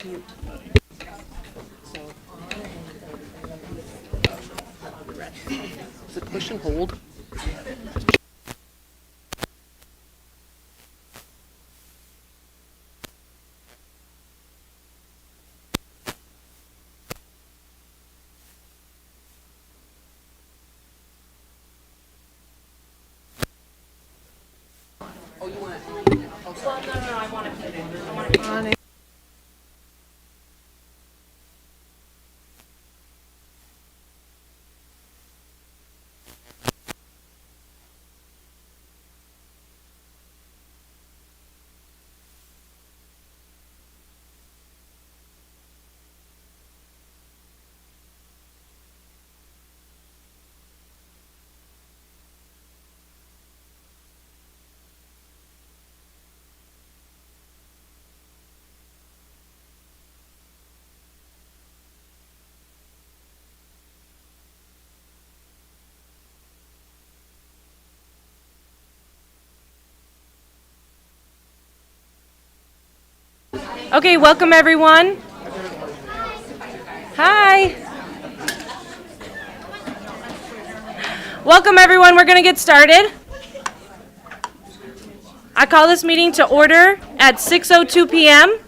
Is it push and hold? Oh, you want it? Well, no, I want it. On it. Okay, welcome everyone. Hi. Welcome everyone, we're gonna get started. I call this meeting to order at 6:02 p.m.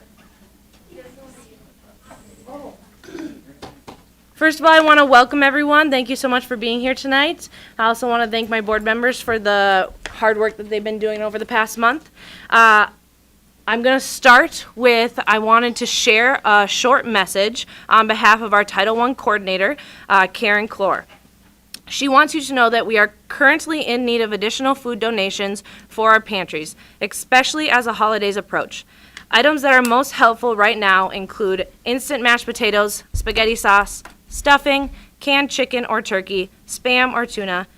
First of all, I want to welcome everyone. Thank you so much for being here tonight. I also want to thank my board members for the hard work that they've been doing over the past month. I'm going to start with, I wanted to share a short message on behalf of our Title I coordinator, Karen Clore. She wants you to know that we are currently in need of additional food donations for our pantries, especially as the holidays approach. Items that are most helpful right now include instant mashed potatoes, spaghetti sauce, stuffing, canned chicken or turkey, Spam or tuna,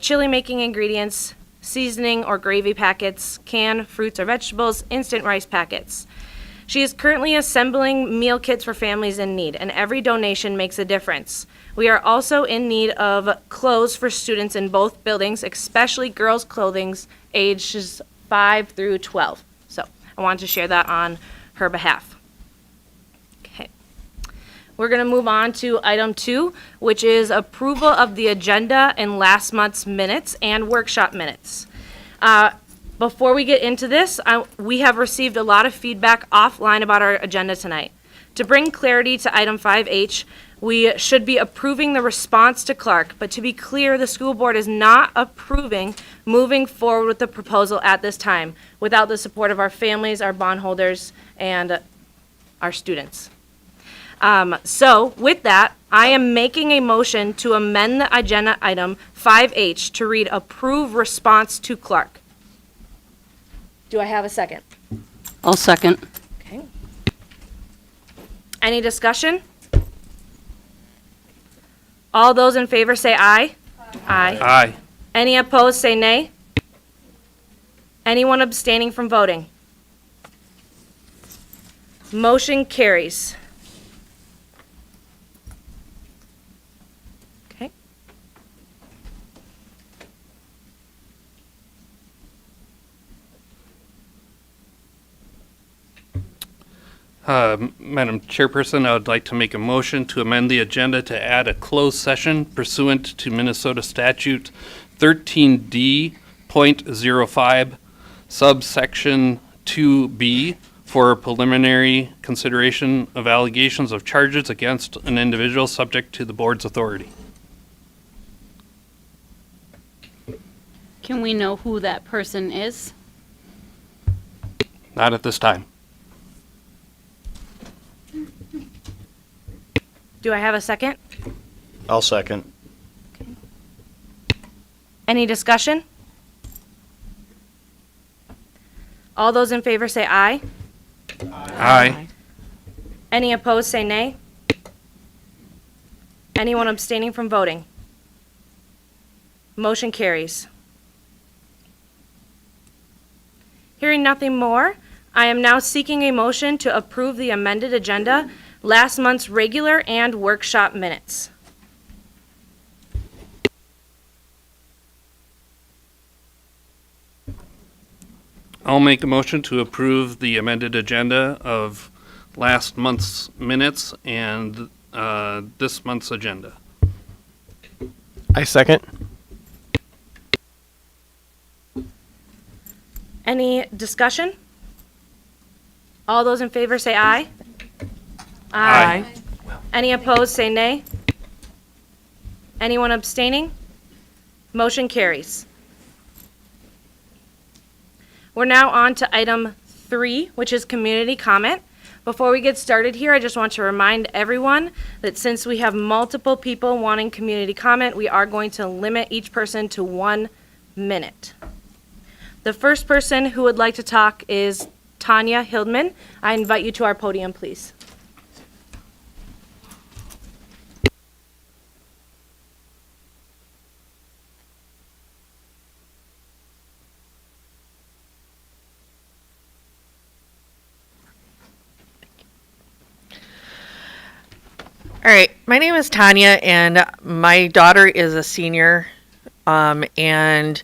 chili making ingredients, seasoning or gravy packets, canned fruits or vegetables, instant rice packets. She is currently assembling meal kits for families in need, and every donation makes a difference. We are also in need of clothes for students in both buildings, especially girls' clothing ages 5 through 12. So I wanted to share that on her behalf. Okay. We're going to move on to item 2, which is approval of the agenda and last month's minutes and workshop minutes. Before we get into this, we have received a lot of feedback offline about our agenda tonight. To bring clarity to item 5H, we should be approving the response to Clark, but to be clear, the school board is not approving moving forward with the proposal at this time without the support of our families, our bondholders, and our students. So with that, I am making a motion to amend the agenda item 5H to read approve response to Clark. Do I have a second? I'll second. Okay. Any discussion? All those in favor say aye. Aye. Aye. Any opposed say nay. Anyone abstaining from voting? Motion carries. Okay. Madam Chairperson, I would like to make a motion to amend the agenda to add a closed session pursuant to Minnesota Statute 13D.05, subsection 2B, for preliminary consideration of allegations of charges against an individual subject to the board's authority. Can we know who that person is? Not at this time. Do I have a second? I'll second. Any discussion? All those in favor say aye. Aye. Any opposed say nay. Anyone abstaining from voting? Motion carries. Hearing nothing more, I am now seeking a motion to approve the amended agenda, last month's regular and workshop minutes. I'll make a motion to approve the amended agenda of last month's minutes and this month's agenda. I second. Any discussion? All those in favor say aye. Aye. Any opposed, say nay. Anyone abstaining? Motion carries. We're now on to item 3, which is community comment. Before we get started here, I just want to remind everyone that since we have multiple people wanting community comment, we are going to limit each person to 1 minute. The first person who would like to talk is Tanya Hildman. I invite you to our podium, please. All right, my name is Tanya, and my daughter is a senior. And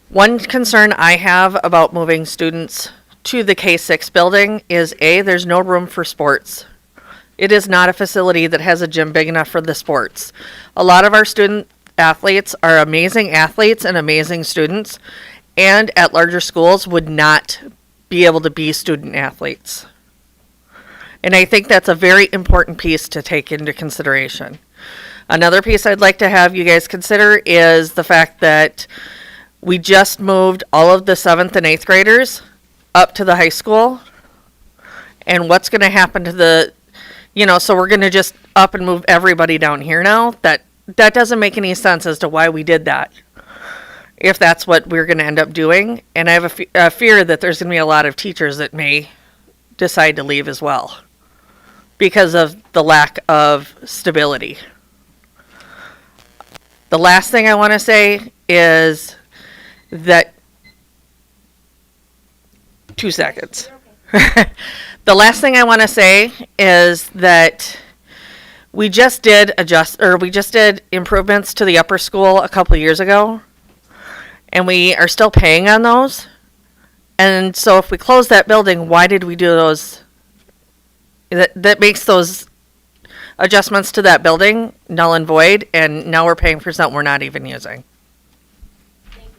one concern I have about moving students to the K-6 building is there's no room for sports. It is not a facility that has a gym big enough for the sports. A lot of our student athletes are amazing athletes and amazing students, and at larger schools would not be able to be student athletes. And I think that's a very important piece to take into consideration. Another piece I'd like to have you guys consider is the fact that we just moved all of the 7th and 8th graders up to the high school. And what's going to happen to the, so we're going to just up and move everybody down here now? That doesn't make any sense as to why we did that, if that's what we're going to end up doing. And I have a fear that there's going to be a lot of teachers that may decide to leave as well because of the lack of stability. The last thing I want to say is that 2 seconds. The last thing I want to say is that we just did improvements to the upper school a couple years ago, and we are still paying on those. And so if we close that building, why did we do those? That makes those adjustments to that building null and void, and now we're paying for something we're not even using. Thank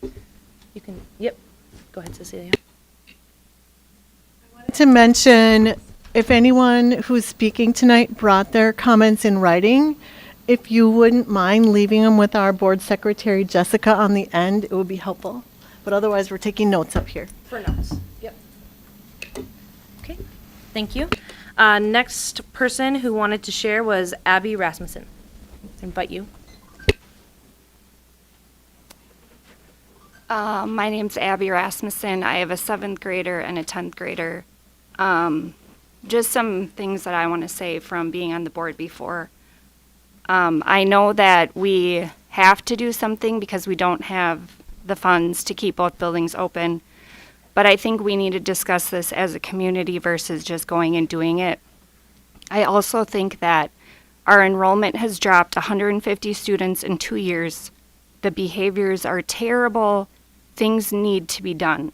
you. You can, yep. Go ahead, Cecilia. To mention, if anyone who's speaking tonight brought their comments in writing, if you wouldn't mind leaving them with our board secretary, Jessica, on the end, it would be helpful. But otherwise, we're taking notes up here. For notes. Yep. Okay, thank you. Next person who wanted to share was Abby Rasmussen. I invite you. My name's Abby Rasmussen. I have a 7th grader and a 10th grader. Just some things that I want to say from being on the board before. I know that we have to do something because we don't have the funds to keep both buildings open, but I think we need to discuss this as a community versus just going and doing it. I also think that our enrollment has dropped 150 students in 2 years. The behaviors are terrible. Things need to be done.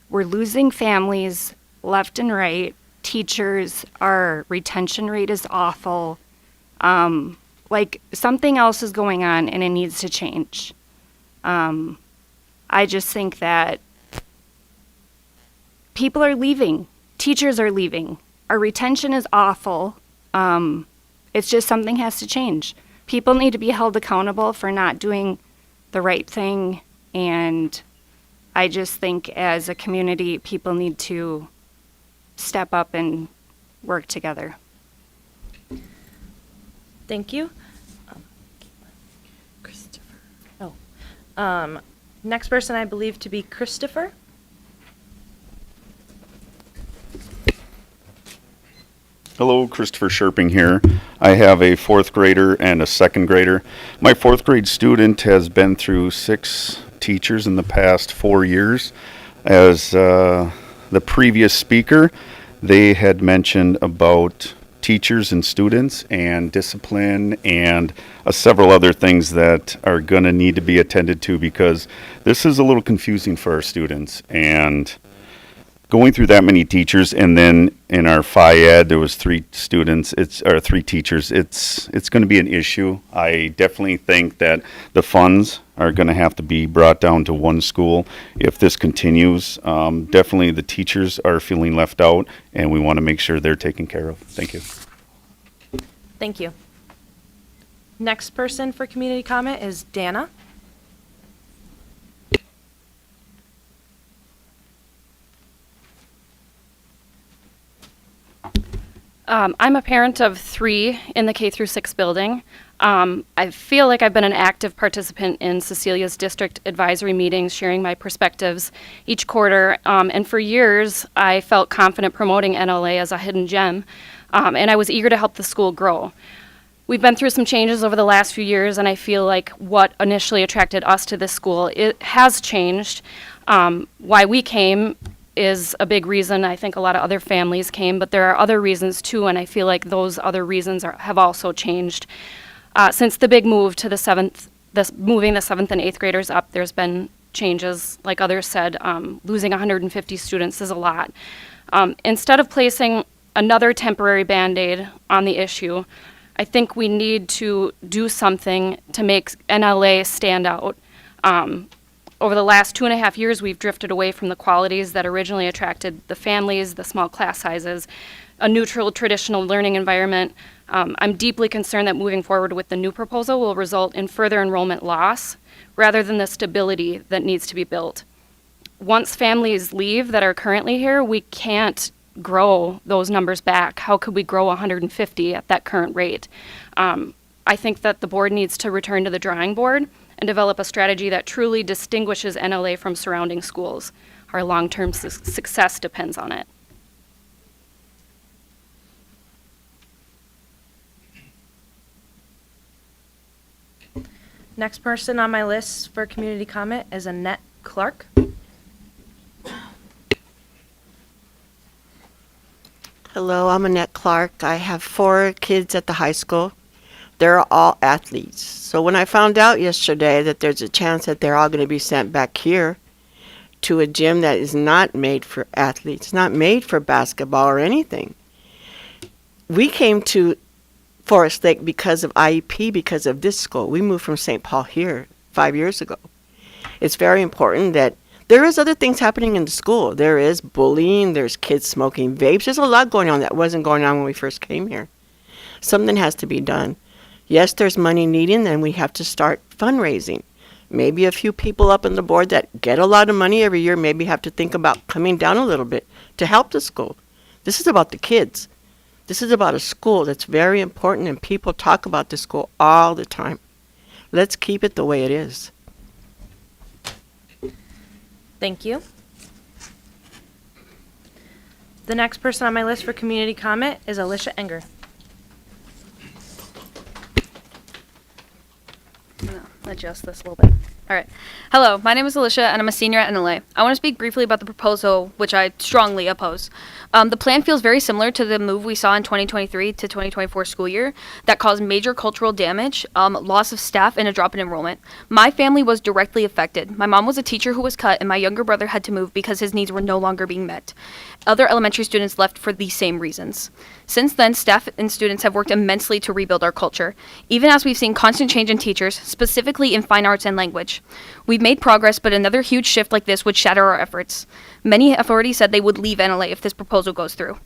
We're losing families left and right. Teachers, our retention rate is awful. Like something else is going on and it needs to change. I just think that people are leaving. Teachers are leaving. Our retention is awful. It's just something has to change. People need to be held accountable for not doing the right thing. And I just think as a community, people need to step up and work together. Thank you. Christopher. Oh. Next person I believe to be Christopher. Hello, Christopher Sherping here. I have a 4th grader and a 2nd grader. My 4th grade student has been through 6 teachers in the past 4 years. As the previous speaker, they had mentioned about teachers and students and discipline and several other things that are going to need to be attended to, because this is a little confusing for our students. And going through that many teachers, and then in our Phi Ed there was 3 teachers, it's going to be an issue. I definitely think that the funds are going to have to be brought down to one school if this continues. Definitely the teachers are feeling left out, and we want to make sure they're taken care of. Thank you. Thank you. Next person for community comment is Dana. I'm a parent of 3 in the K through 6 building. I feel like I've been an active participant in Cecilia's district advisory meetings, sharing my perspectives each quarter. And for years, I felt confident promoting NLA as a hidden gem, and I was eager to help the school grow. We've been through some changes over the last few years, and I feel like what initially attracted us to this school, it has changed. Why we came is a big reason. I think a lot of other families came, but there are other reasons too, and I feel like those other reasons have also changed. Since the big move to moving the 7th and 8th graders up, there's been changes, like others said. Losing 150 students is a lot. Instead of placing another temporary Band-Aid on the issue, I think we need to do something to make NLA stand out. Over the last 2.5 years, we've drifted away from the qualities that originally attracted the families, the small class sizes, a neutral, traditional learning environment. I'm deeply concerned that moving forward with the new proposal will result in further enrollment loss rather than the stability that needs to be built. Once families leave that are currently here, we can't grow those numbers back. How could we grow 150 at that current rate? I think that the board needs to return to the drawing board and develop a strategy that truly distinguishes NLA from surrounding schools. Our long-term success depends on it. Next person on my list for community comment is Annette Clark. Hello, I'm Annette Clark. I have 4 kids at the high school. They're all athletes. So when I found out yesterday that there's a chance that they're all going to be sent back here to a gym that is not made for athletes, not made for basketball or anything. We came to Forest Lake because of IEP, because of this school. We moved from St. Paul here 5 years ago. It's very important that there is other things happening in the school. There is bullying, there's kids smoking vapes. There's a lot going on that wasn't going on when we first came here. Something has to be done. Yes, there's money needed, and we have to start fundraising. Maybe a few people up on the board that get a lot of money every year maybe have to think about coming down a little bit to help the school. This is about the kids. This is about a school that's very important, and people talk about the school all the time. Let's keep it the way it is. Thank you. The next person on my list for community comment is Alicia Enger. Adjust this a little bit. All right. Hello, my name is Alicia, and I'm a senior at NLA. I want to speak briefly about the proposal, which I strongly oppose. The plan feels very similar to the move we saw in 2023 to 2024 school year that caused major cultural damage, loss of staff, and a drop in enrollment. My family was directly affected. My mom was a teacher who was cut, and my younger brother had to move because his needs were no longer being met. Other elementary students left for these same reasons. Since then, staff and students have worked immensely to rebuild our culture, even as we've seen constant change in teachers, specifically in fine arts and language. We've made progress, but another huge shift like this would shatter our efforts. Many have already said they would leave NLA if this proposal goes through.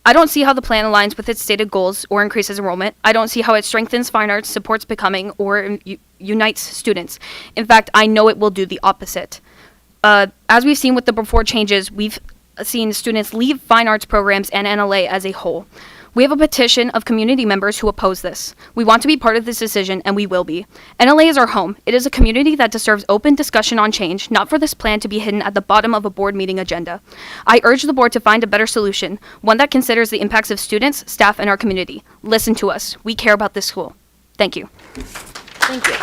I don't see how the plan aligns with its stated goals or increases enrollment. I don't see how it strengthens fine arts, supports becoming, or unites students. In fact, I know it will do the opposite. As we've seen with the before changes, we've seen students leave fine arts programs and NLA as a whole. We have a petition of community members who oppose this. We want to be part of this decision, and we will be. NLA is our home. It is a community that deserves open discussion on change, not for this plan to be hidden at the bottom of a board meeting agenda. I urge the board to find a better solution, one that considers the impacts of students, staff, and our community. Listen to us. We care about this school. Thank you. Thank you.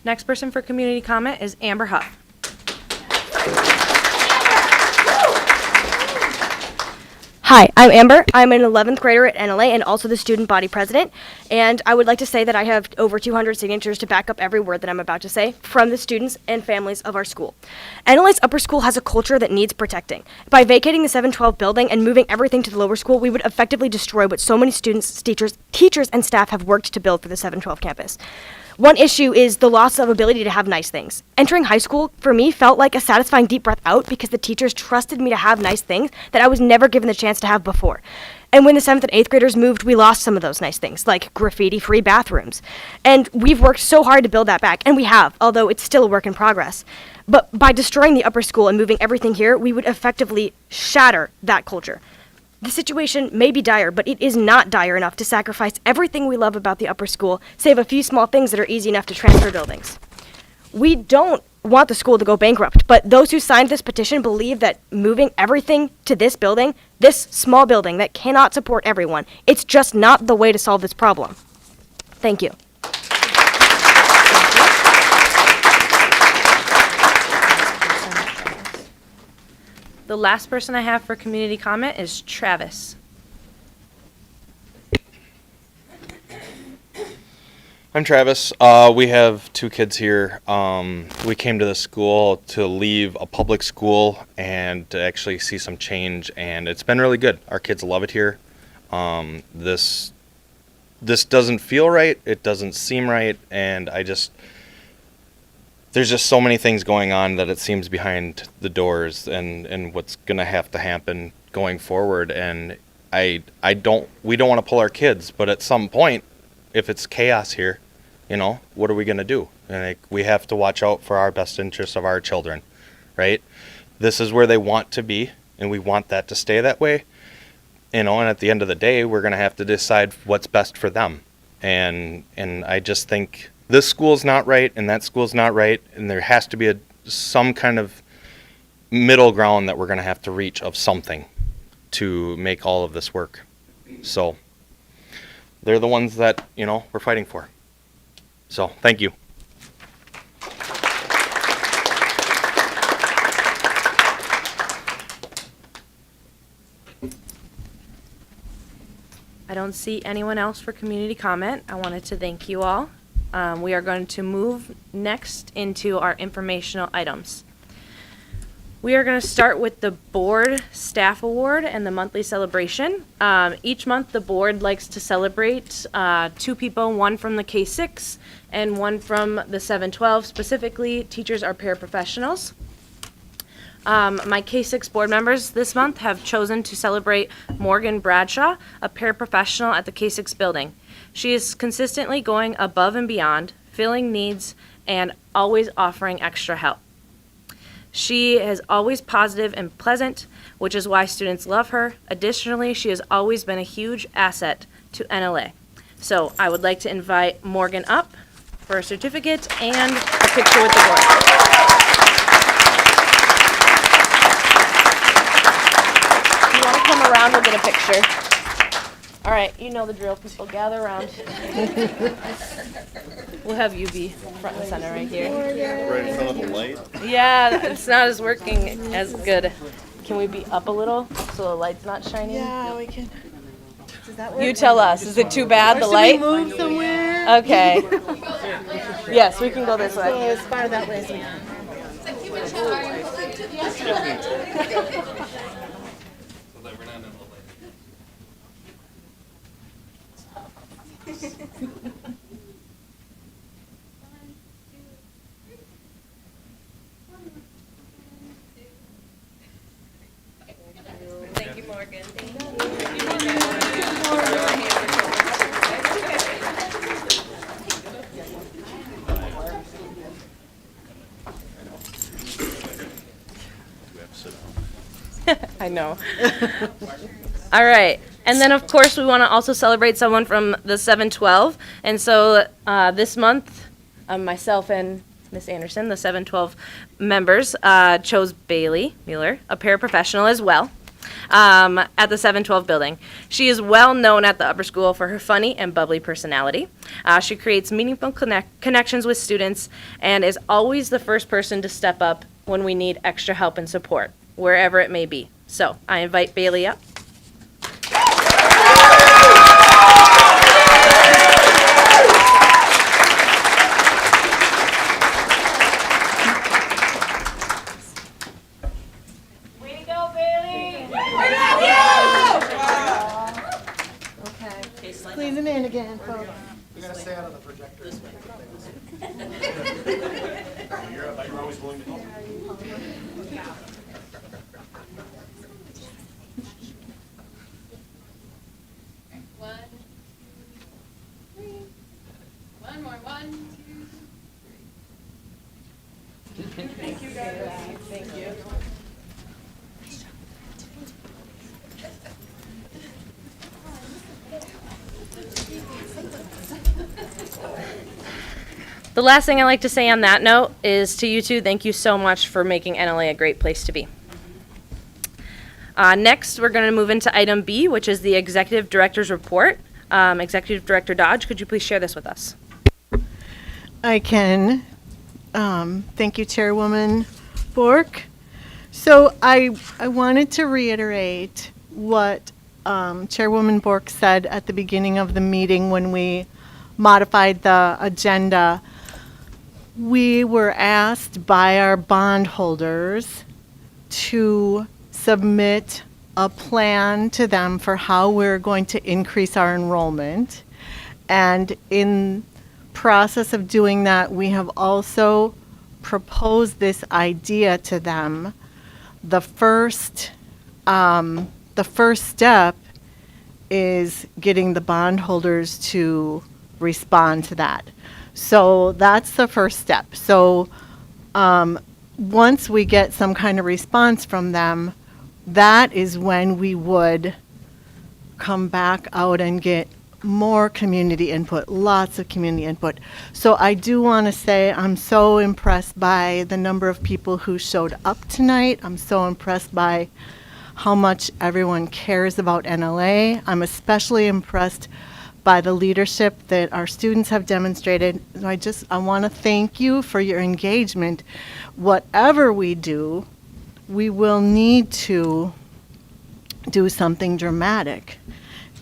Next person for community comment is Amber Huff. Hi, I'm Amber. I'm an 11th grader at NLA and also the student body president. And I would like to say that I have over 200 signatures to back up every word that I'm about to say from the students and families of our school. NLA's upper school has a culture that needs protecting. By vacating the 712 building and moving everything to the lower school, we would effectively destroy what so many students, teachers, and staff have worked to build for the 712 campus. One issue is the loss of ability to have nice things. Entering high school, for me, felt like a satisfying deep breath out because the teachers trusted me to have nice things that I was never given the chance to have before. And when the 7th and 8th graders moved, we lost some of those nice things, like graffiti-free bathrooms. And we've worked so hard to build that back, and we have, although it's still a work in progress. But by destroying the upper school and moving everything here, we would effectively shatter that culture. The situation may be dire, but it is not dire enough to sacrifice everything we love about the upper school, save a few small things that are easy enough to transfer buildings. We don't want the school to go bankrupt, but those who signed this petition believe that moving everything to this building, this small building that cannot support everyone, it's just not the way to solve this problem. Thank you. The last person I have for community comment is Travis. I'm Travis. We have two kids here. We came to the school to leave a public school and to actually see some change, and it's been really good. Our kids love it here. This doesn't feel right. It doesn't seem right, and there's just so many things going on that it seems behind the doors and what's going to have to happen going forward. And we don't want to pull our kids, but at some point, if it's chaos here, what are we going to do? And we have to watch out for our best interests of our children, right? This is where they want to be, and we want that to stay that way. And at the end of the day, we're going to have to decide what's best for them. And I just think this school's not right and that school's not right, and there has to be some kind of middle ground that we're going to have to reach of something to make all of this work. So they're the ones that, we're fighting for. So thank you. I don't see anyone else for community comment. I wanted to thank you all. We are going to move next into our informational items. We are going to start with the board staff award and the monthly celebration. Each month the board likes to celebrate two people, one from the K-6 and one from the 712. Specifically, teachers are paraprofessionals. My K-6 board members this month have chosen to celebrate Morgan Bradshaw, a paraprofessional at the K-6 building. She is consistently going above and beyond, filling needs, and always offering extra help. She is always positive and pleasant, which is why students love her. Additionally, she has always been a huge asset to NLA. So I would like to invite Morgan up for a certificate and a picture with the board. If you want to come around, we'll get a picture. All right, you know the drill, people. Gather around. We'll have you be front and center right here. Right in front of the light? Yeah, it's not as working as good. Can we be up a little so the light's not shining? Yeah, we can. Does that work? You tell us. Is it too bad, the Or should light? we move somewhere? Okay. Yes, we can go this So way. as far that way as we can. Thank you, Morgan. I know. All right. And then, of course, we want to also celebrate someone from the 712. And so this month, myself and Miss Anderson, the 712 members, chose Bailey Mueller, a paraprofessional as well, at the 712 building. She is well known at the upper school for her funny and bubbly personality. She creates meaningful connections with students and is always the first person to step up when we need extra help and support, wherever it may be. So I invite Bailey up. squeezing in again, folks. We're gonna stay out on the projector. This way. You're always willing to help. One more, 1, 2. Thank you, guys. Thank you. The last thing I like to say on that note is to you two, thank you so much for making NLA a great place to be. Next, we're going to move into item B, which is the Executive Director's Report. Executive Director Dodge, could you please share this with us? I can. Thank you, Chairwoman Bork. So I wanted to reiterate what Chairwoman Bork said at the beginning of the meeting when we modified the agenda. We were asked by our bondholders to submit a plan to them for how we're going to increase our enrollment. And in process of doing that, we have also proposed this idea to them. The first step is getting the bondholders to respond to that. So that's the first step. So once we get some kind of response from them, that is when we would come back out and get more community input, lots of community input. So I do want to say I'm so impressed by the number of people who showed up tonight. I'm so impressed by how much everyone cares about NLA. I'm especially impressed by the leadership that our students have demonstrated. I want to thank you for your engagement. Whatever we do, we will need to do something dramatic.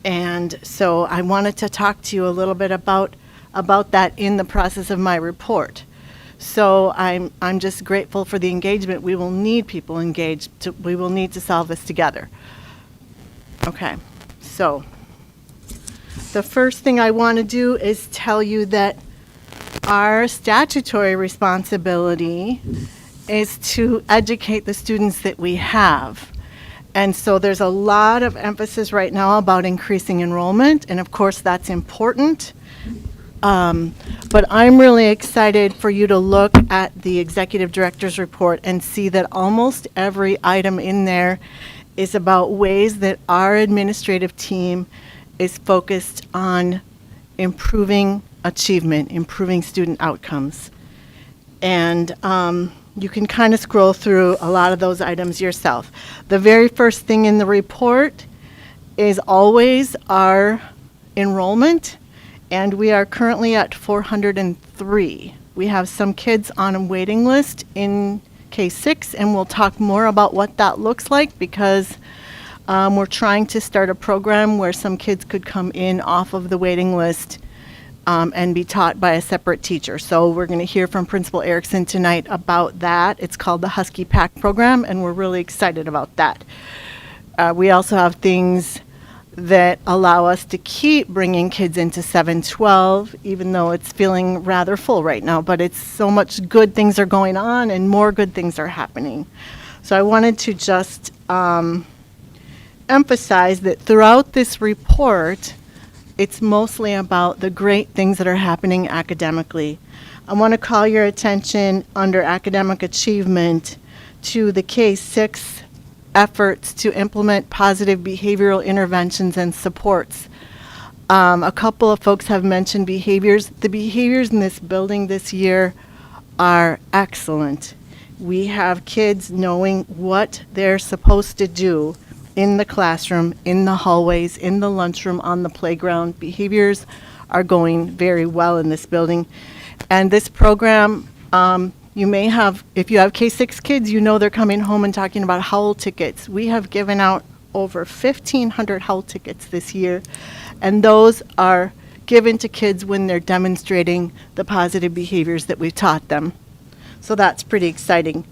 And so I wanted to talk to you a little bit about that in the process of my report. So I'm just grateful for the engagement. We will need people engaged. We will need to solve this together. Okay, so the first thing I want to do is tell you that our statutory responsibility is to educate the students that we have. And so there's a lot of emphasis right now about increasing enrollment, and of course that's important. But I'm really excited for you to look at the Executive Director's Report and see that almost every item in there is about ways that our administrative team is focused on improving achievement, improving student outcomes. And you can kind of scroll through a lot of those items yourself. The very first thing in the report is always our enrollment, and we are currently at 403. We have some kids on a waiting list in K6, and we'll talk more about what that looks like because we're trying to start a program where some kids could come in off of the waiting list and be taught by a separate teacher. So we're going to hear from Principal Erickson tonight about that. It's called the Husky Pack program, and we're really excited about that. We also have things that allow us to keep bringing kids into 712, even though it's feeling rather full right now. But it's so much good things are going on and more good things are happening. So I wanted to just emphasize that throughout this report, it's mostly about the great things that are happening academically. I want to call your attention under academic achievement to the K6 efforts to implement positive behavioral interventions and supports. A couple of folks have mentioned behaviors. The behaviors in this building this year are excellent. We have kids knowing what they're supposed to do in the classroom, in the hallways, in the lunchroom, on the playground. Behaviors are going very well in this building. And this program, you may have, if you have K6 kids, you know they're coming home and talking about Howl tickets. We have given out over 1,500 Howl tickets this year, and those are given to kids when they're demonstrating the positive behaviors that we've taught them. So that's pretty exciting.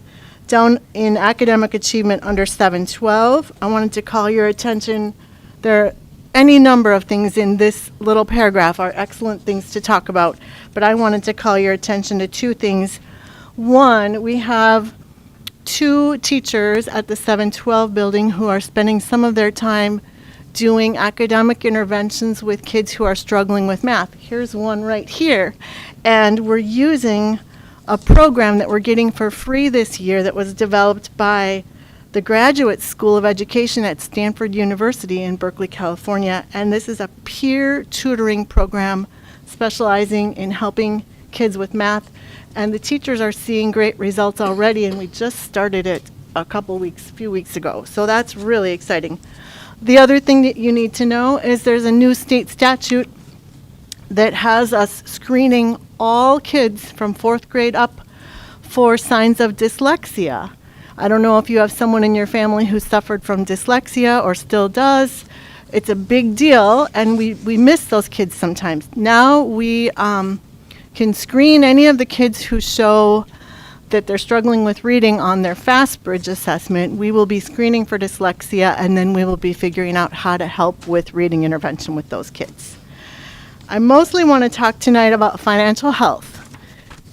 Down in academic achievement under 712, I wanted to call your attention. There are any number of things in this little paragraph are excellent things to talk about, but I wanted to call your attention to two things. One, we have 2 teachers at the 712 building who are spending some of their time doing academic interventions with kids who are struggling with math. Here's one right here. And we're using a program that we're getting for free this year that was developed by the Graduate School of Education at Stanford University in Berkeley, California. And this is a peer tutoring program specializing in helping kids with math. And the teachers are seeing great results already, and we just started it a few weeks ago. So that's really exciting. The other thing that you need to know is there's a new state statute that has us screening all kids from 4th grade up for signs of dyslexia. I don't know if you have someone in your family who suffered from dyslexia or still does. It's a big deal, and we miss those kids sometimes. Now we can screen any of the kids who show that they're struggling with reading on their FastBridge assessment. We will be screening for dyslexia, and then we will be figuring out how to help with reading intervention with those kids. I mostly want to talk tonight about financial health.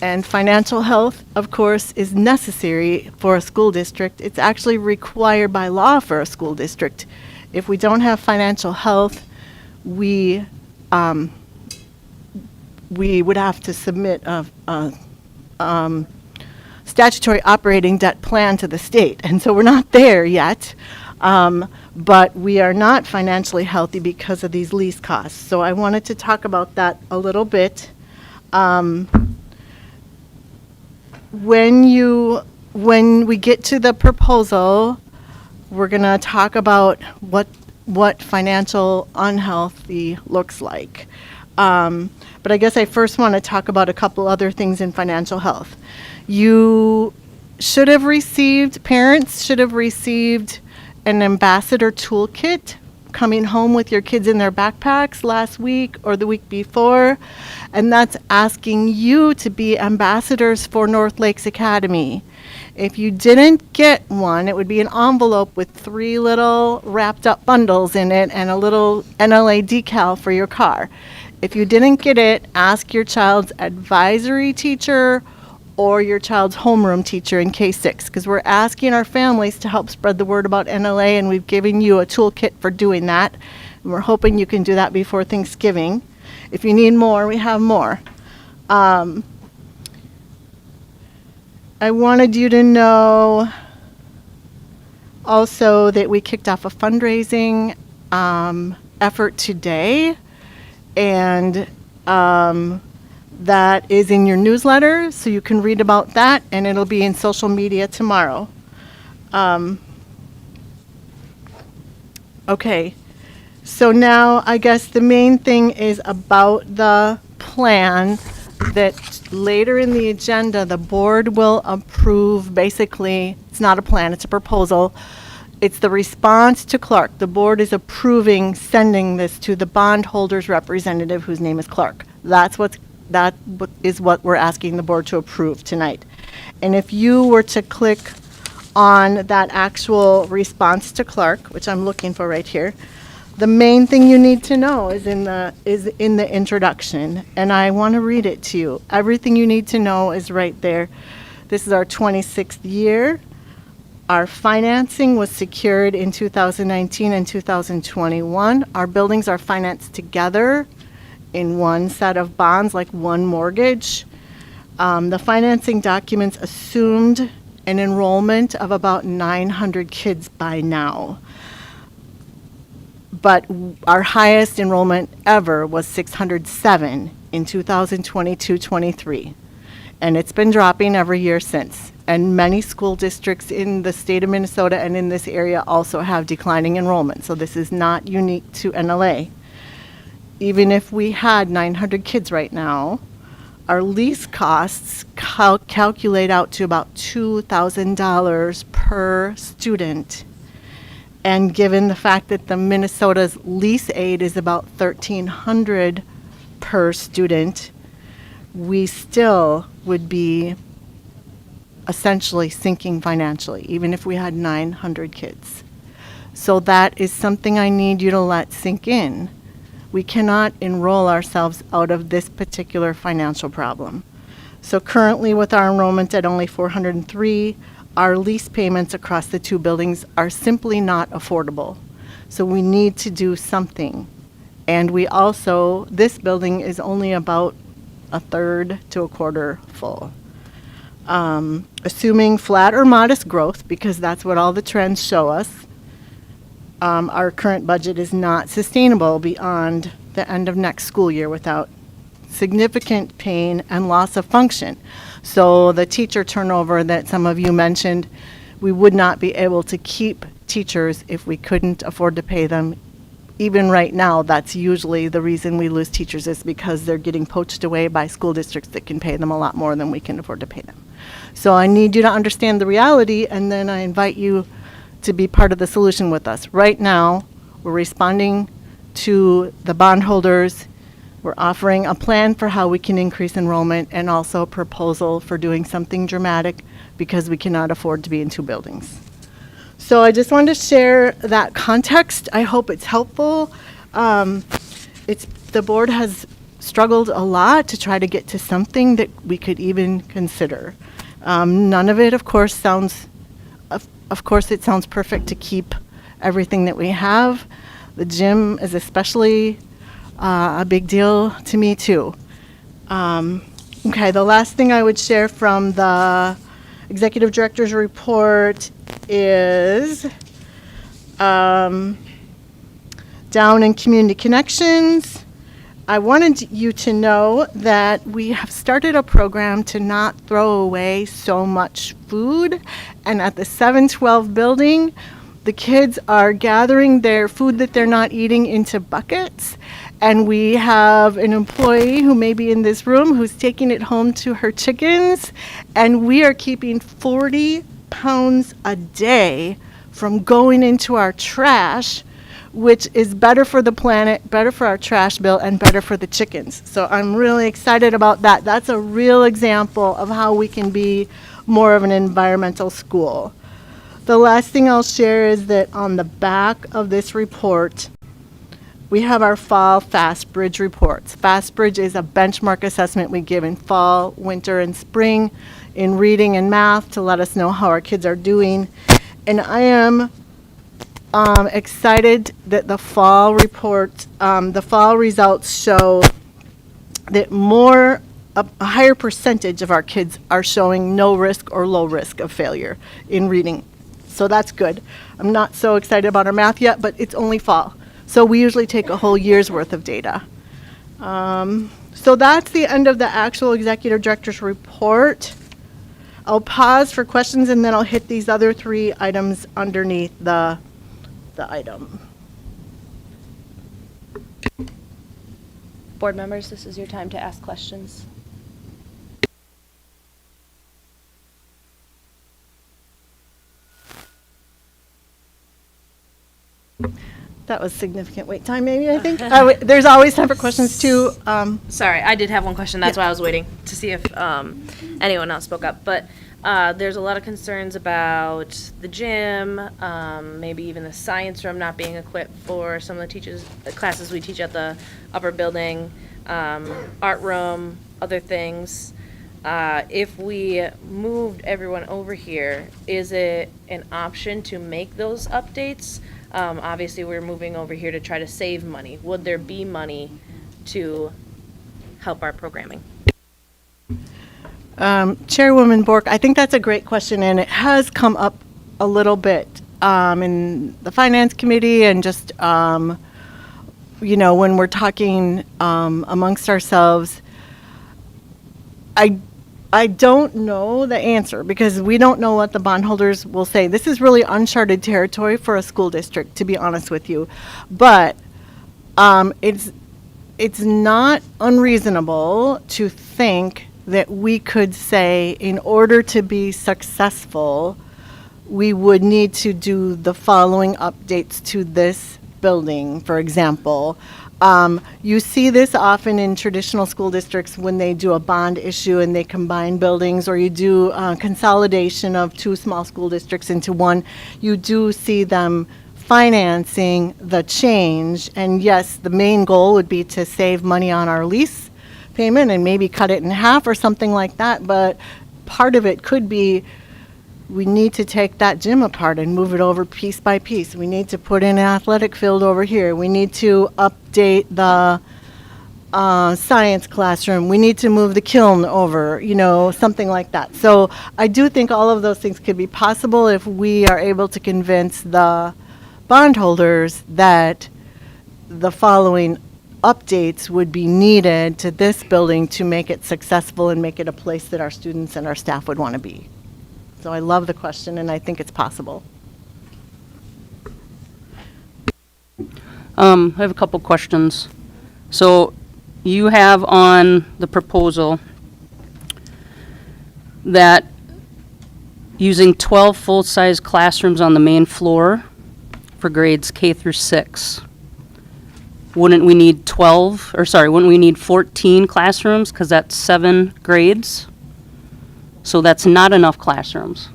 And financial health, of course, is necessary for a school district. It's actually required by law for a school district. If we don't have financial health, we would have to submit a statutory operating debt plan to the state. And so we're not there yet, but we are not financially healthy because of these lease costs. So I wanted to talk about that a little bit. When we get to the proposal, we're going to talk about what financial unhealthy looks like. But I guess I first want to talk about a couple other things in financial health. Parents should have received an ambassador toolkit coming home with your kids in their backpacks last week or the week before. And that's asking you to be ambassadors for North Lakes Academy. If you didn't get one, it would be an envelope with 3 little wrapped up bundles in it and a little NLA decal for your car. If you didn't get it, ask your child's advisory teacher or your child's homeroom teacher in K6, because we're asking our families to help spread the word about NLA, and we've given you a toolkit for doing that. And we're hoping you can do that before Thanksgiving. If you need more, we have more. I wanted you to know also that we kicked off a fundraising effort today. And that is in your newsletter, so you can read about that, and it'll be in social media tomorrow. Okay, so now I guess the main thing is about the plan that later in the agenda, the board will approve. Basically, it's not a plan, it's a proposal. It's the response to Clark. The board is approving sending this to the bondholders representative, whose name is Clark. That is what we're asking the board to approve tonight. And if you were to click on that actual response to Clark, which I'm looking for right here, the main thing you need to know is in the introduction, and I want to read it to you. Everything you need to know is right there. This is our 26th year. Our financing was secured in 2019 and 2021. Our buildings are financed together in one set of bonds, like one mortgage. The financing documents assumed an enrollment of about 900 kids by now. But our highest enrollment ever was 607 in 2022-23. And it's been dropping every year since. And many school districts in the state of Minnesota and in this area also have declining enrollment. So this is not unique to NLA. Even if we had 900 kids right now, our lease costs calculate out to about $2,000 per student. And given the fact that the Minnesota's lease aid is about $1,300 per student, we still would be essentially sinking financially, even if we had 900 kids. So that is something I need you to let sink in. We cannot enroll ourselves out of this particular financial problem. So currently with our enrollment at only 403, our lease payments across the two buildings are simply not affordable. So we need to do something. And we also, this building is only about a third to a quarter full. Assuming flat or modest growth, because that's what all the trends show us, our current budget is not sustainable beyond the end of next school year without significant pain and loss of function. So the teacher turnover that some of you mentioned, we would not be able to keep teachers if we couldn't afford to pay them. Even right now, that's usually the reason we lose teachers, is because they're getting poached away by school districts that can pay them a lot more than we can afford to pay them. So I need you to understand the reality, and then I invite you to be part of the solution with us. Right now, we're responding to the bondholders. We're offering a plan for how we can increase enrollment, and also a proposal for doing something dramatic because we cannot afford to be in two buildings. So I just wanted to share that context. I hope it's helpful. The board has struggled a lot to try to get to something that we could even consider. None of it, of course, sounds perfect to keep everything that we have. The gym is especially a big deal to me too. Okay, the last thing I would share from the executive director's report is down in community connections. I wanted you to know that we have started a program to not throw away so much food. And at the 712 building, the kids are gathering their food that they're not eating into buckets. And we have an employee who may be in this room who's taking it home to her chickens. And we are keeping 40 pounds a day from going into our trash, which is better for the planet, better for our trash bill, and better for the chickens. So I'm really excited about that. That's a real example of how we can be more of an environmental school. The last thing I'll share is that on the back of this report, we have our fall Fast Bridge reports. Fast Bridge is a benchmark assessment we give in fall, winter, and spring in reading and math to let us know how our kids are doing. And I am excited that the fall report, the fall results show that a higher percentage of our kids are showing no risk or low risk of failure in reading. So that's good. I'm not so excited about our math yet, but it's only fall. So we usually take a whole year's worth of data. So that's the end of the actual executive director's report. I'll pause for questions, and then I'll hit these other three items underneath the item. Board members, this is your time to ask questions. That was significant wait time, maybe, I think. There's always time for questions, too. Sorry, I did have one question. That's why I was waiting to see if anyone else spoke up. But there's a lot of concerns about the gym, maybe even the science room not being equipped for some of the classes we teach at the upper building, art room, other things. If we moved everyone over here, is it an option to make those updates? Obviously, we're moving over here to try to save money. Would there be money to help our programming? Chairwoman Bork, I think that's a great question, and it has come up a little bit in the Finance Committee, and just, when we're talking amongst ourselves. I don't know the answer, because we don't know what the bondholders will say. This is really uncharted territory for a school district, to be honest with you. But it's not unreasonable to think that we could say, in order to be successful, we would need to do the following updates to this building, for example. You see this often in traditional school districts when they do a bond issue and they combine buildings, or you do consolidation of two small school districts into one. You do see them financing the change. And yes, the main goal would be to save money on our lease payment and maybe cut it in half or something like that. But part of it could be we need to take that gym apart and move it over piece by piece. We need to put in an athletic field over here. We need to update the science classroom. We need to move the kiln over, something like that. So I do think all of those things could be possible if we are able to convince the bondholders that the following updates would be needed to this building to make it successful and make it a place that our students and our staff would want to be. So I love the question, and I think it's possible. I have a couple questions. So you have on the proposal that using 12 full-size classrooms on the main floor for grades K through 6. Wouldn't we need 14 classrooms, because that's 7 grades? So that's not enough classrooms.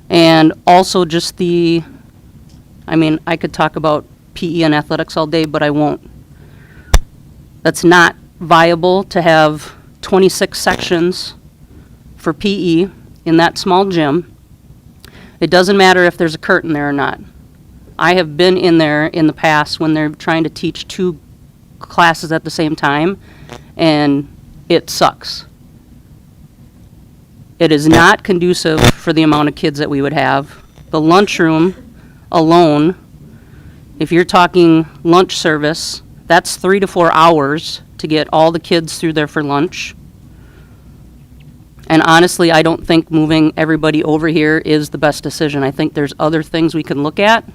And also just I could talk about PE and athletics all day, but I won't. That's not viable to have 26 sections for PE in that small gym. It doesn't matter if there's a curtain there or not. I have been in there in the past when they're trying to teach 2 classes at the same time, and it sucks. It is not conducive for the amount of kids that we would have. The lunchroom alone, if you're talking lunch service, that's 3 to 4 hours to get all the kids through there for lunch. And honestly, I don't think moving everybody over here is the best decision. I think there's other things we can look at,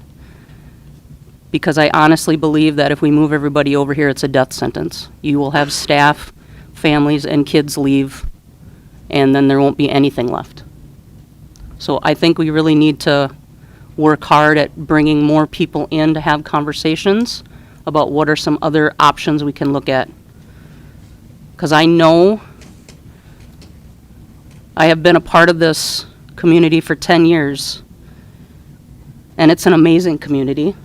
because I honestly believe that if we move everybody over here, it's a death sentence. You will have staff, families, and kids leave, and then there won't be anything left. So I think we really need to work hard at bringing more people in to have conversations about what are some other options we can look at. Because I know I have been a part of this community for 10 years, and it's an amazing community.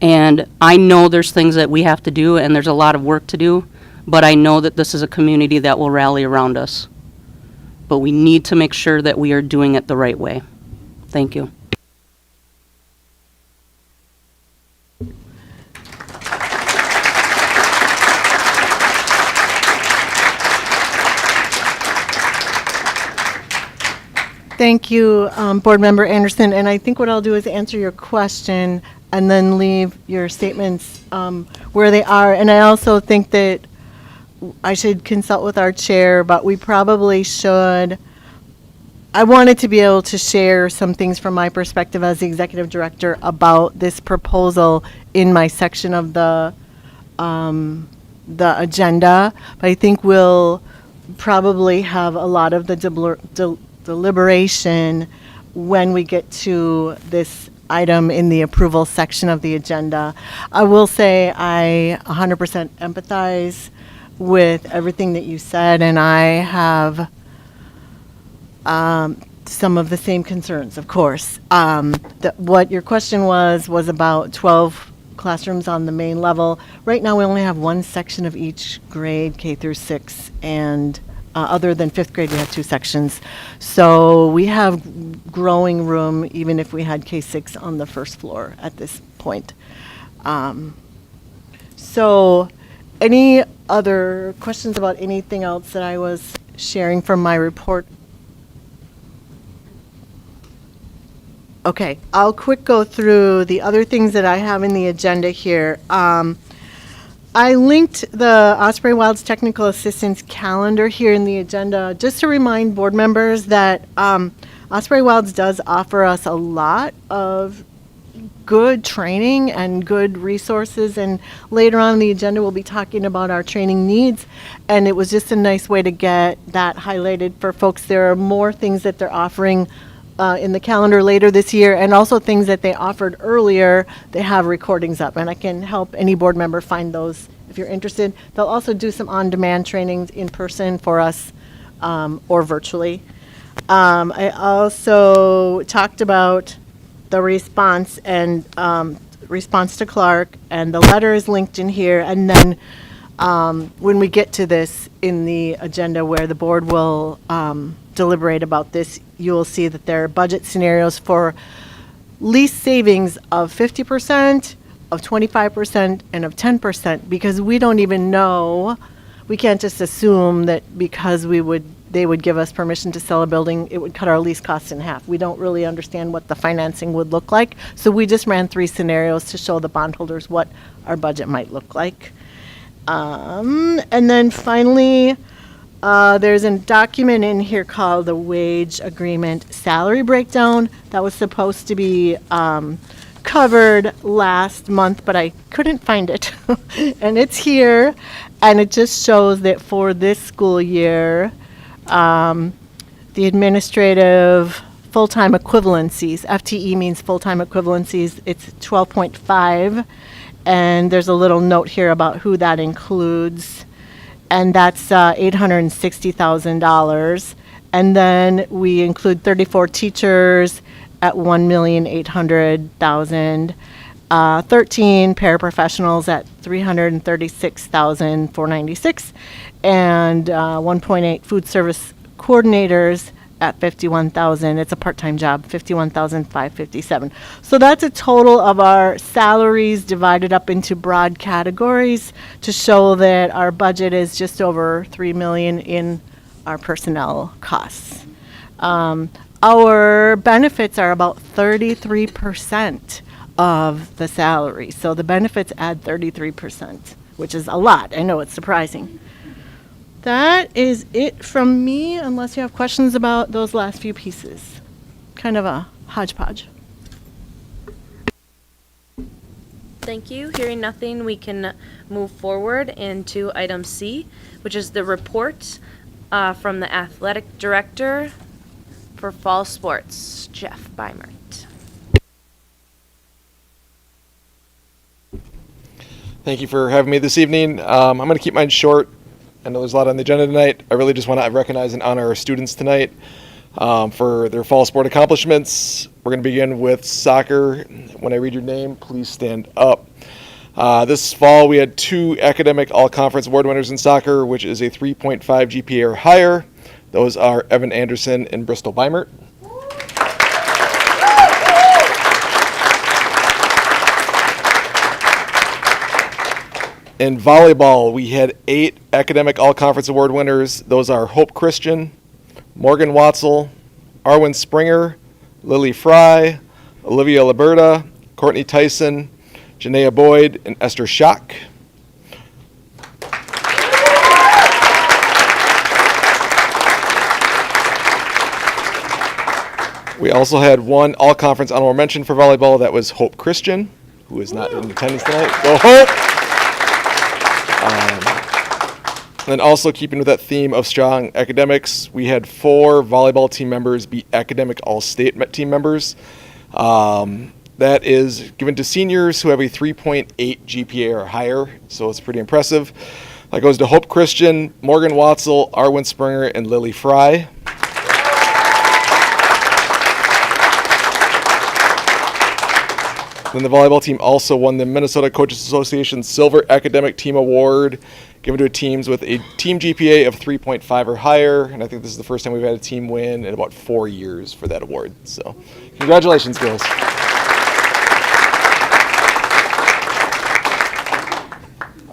And I know there's things that we have to do, and there's a lot of work to do, but I know that this is a community that will rally around us. But we need to make sure that we are doing it the right way. Thank you. Thank you, Board Member Anderson. And I think what I'll do is answer your question and then leave your statements where they are. And I also think that I should consult with our chair, but we probably should. I wanted to be able to share some things from my perspective as the executive director about this proposal in my section of the agenda. But I think we'll probably have a lot of the deliberation when we get to this item in the approval section of the agenda. I will say I 100% empathize with everything that you said, and I have some of the same concerns, of course. What your question was about 12 classrooms on the main level. Right now we only have 1 section of each grade, K through 6, and other than 5th grade we have 2 sections. So we have growing room even if we had K6 on the first floor at this point. So any other questions about anything else that I was sharing from my report? Okay, I'll quick go through the other things that I have in the agenda here. I linked the Osprey Wilds Technical Assistance calendar here in the agenda just to remind board members that Osprey Wilds does offer us a lot of good training and good resources, and later on in the agenda we'll be talking about our training needs, and it was just a nice way to get that highlighted for folks. There are more things that they're offering in the calendar later this year, and also things that they offered earlier. They have recordings up, and I can help any board member find those if you're interested. They'll also do some on-demand trainings in person for us or virtually. I also talked about the response and response to Clark, and the letter is linked in here. And then when we get to this in the agenda where the board will deliberate about this, you will see that there are budget scenarios for lease savings of 50%, of 25%, and of 10%, because we don't even know. We can't just assume that because they would give us permission to sell a building, it would cut our lease costs in half. We don't really understand what the financing would look like. So we just ran 3 scenarios to show the bondholders what our budget might look like. And then finally, there's a document in here called the wage agreement salary breakdown that was supposed to be covered last month, but I couldn't find it. And it's here, and it just shows that for this school year, the administrative full-time equivalencies, FTE means full-time equivalencies, it's 12.5, and there's a little note here about who that includes, and that's $860,000. And then we include 34 teachers at $1,800,000, 13 paraprofessionals at $336,496, and 1.8 food service coordinators at $51,000. It's a part-time job, $51,557. So that's a total of our salaries divided up into broad categories to show that our budget is just over $3 million in our personnel costs. Our benefits are about 33% of the salary. So the benefits add 33%, which is a lot. I know it's surprising. That is it from me, unless you have questions about those last few pieces. Kind of a hodgepodge. Thank you. Hearing nothing, we can move forward into item C, which is the report from the athletic director for fall sports, Jeff Beimert. Thank you for having me this evening. I'm going to keep mine short. I know there's a lot on the agenda tonight. I really just want to recognize and honor our students tonight for their fall sport accomplishments. We're going to begin with soccer. When I read your name, please stand up. This fall, we had 2 academic all-conference award winners in soccer, which is a 3.5 GPA or higher. Those are Evan Anderson and Bristol Beimert. In volleyball, we had 8 academic all-conference award winners. Those are Hope Christian, Morgan Watzel, Arwen Springer, Lily Fry, Olivia Liberta, Courtney Tyson, Janaea Boyd, and Esther Schock. We also had 1 all-conference honorable mention for volleyball. That was Hope Christian, who is not in attendance tonight. Go Hope! And then also keeping with that theme of strong academics, we had 4 volleyball team members be academic all-state team members. That is given to seniors who have a 3.8 GPA or higher, so it's pretty impressive. That goes to Hope Christian, Morgan Watzel, Arwen Springer, and Lily Fry. Then the volleyball team also won the Minnesota Coaches Association Silver Academic Team Award, given to teams with a team GPA of 3.5 or higher. And I think this is the first time we've had a team win in about 4 years for that award. So congratulations, girls.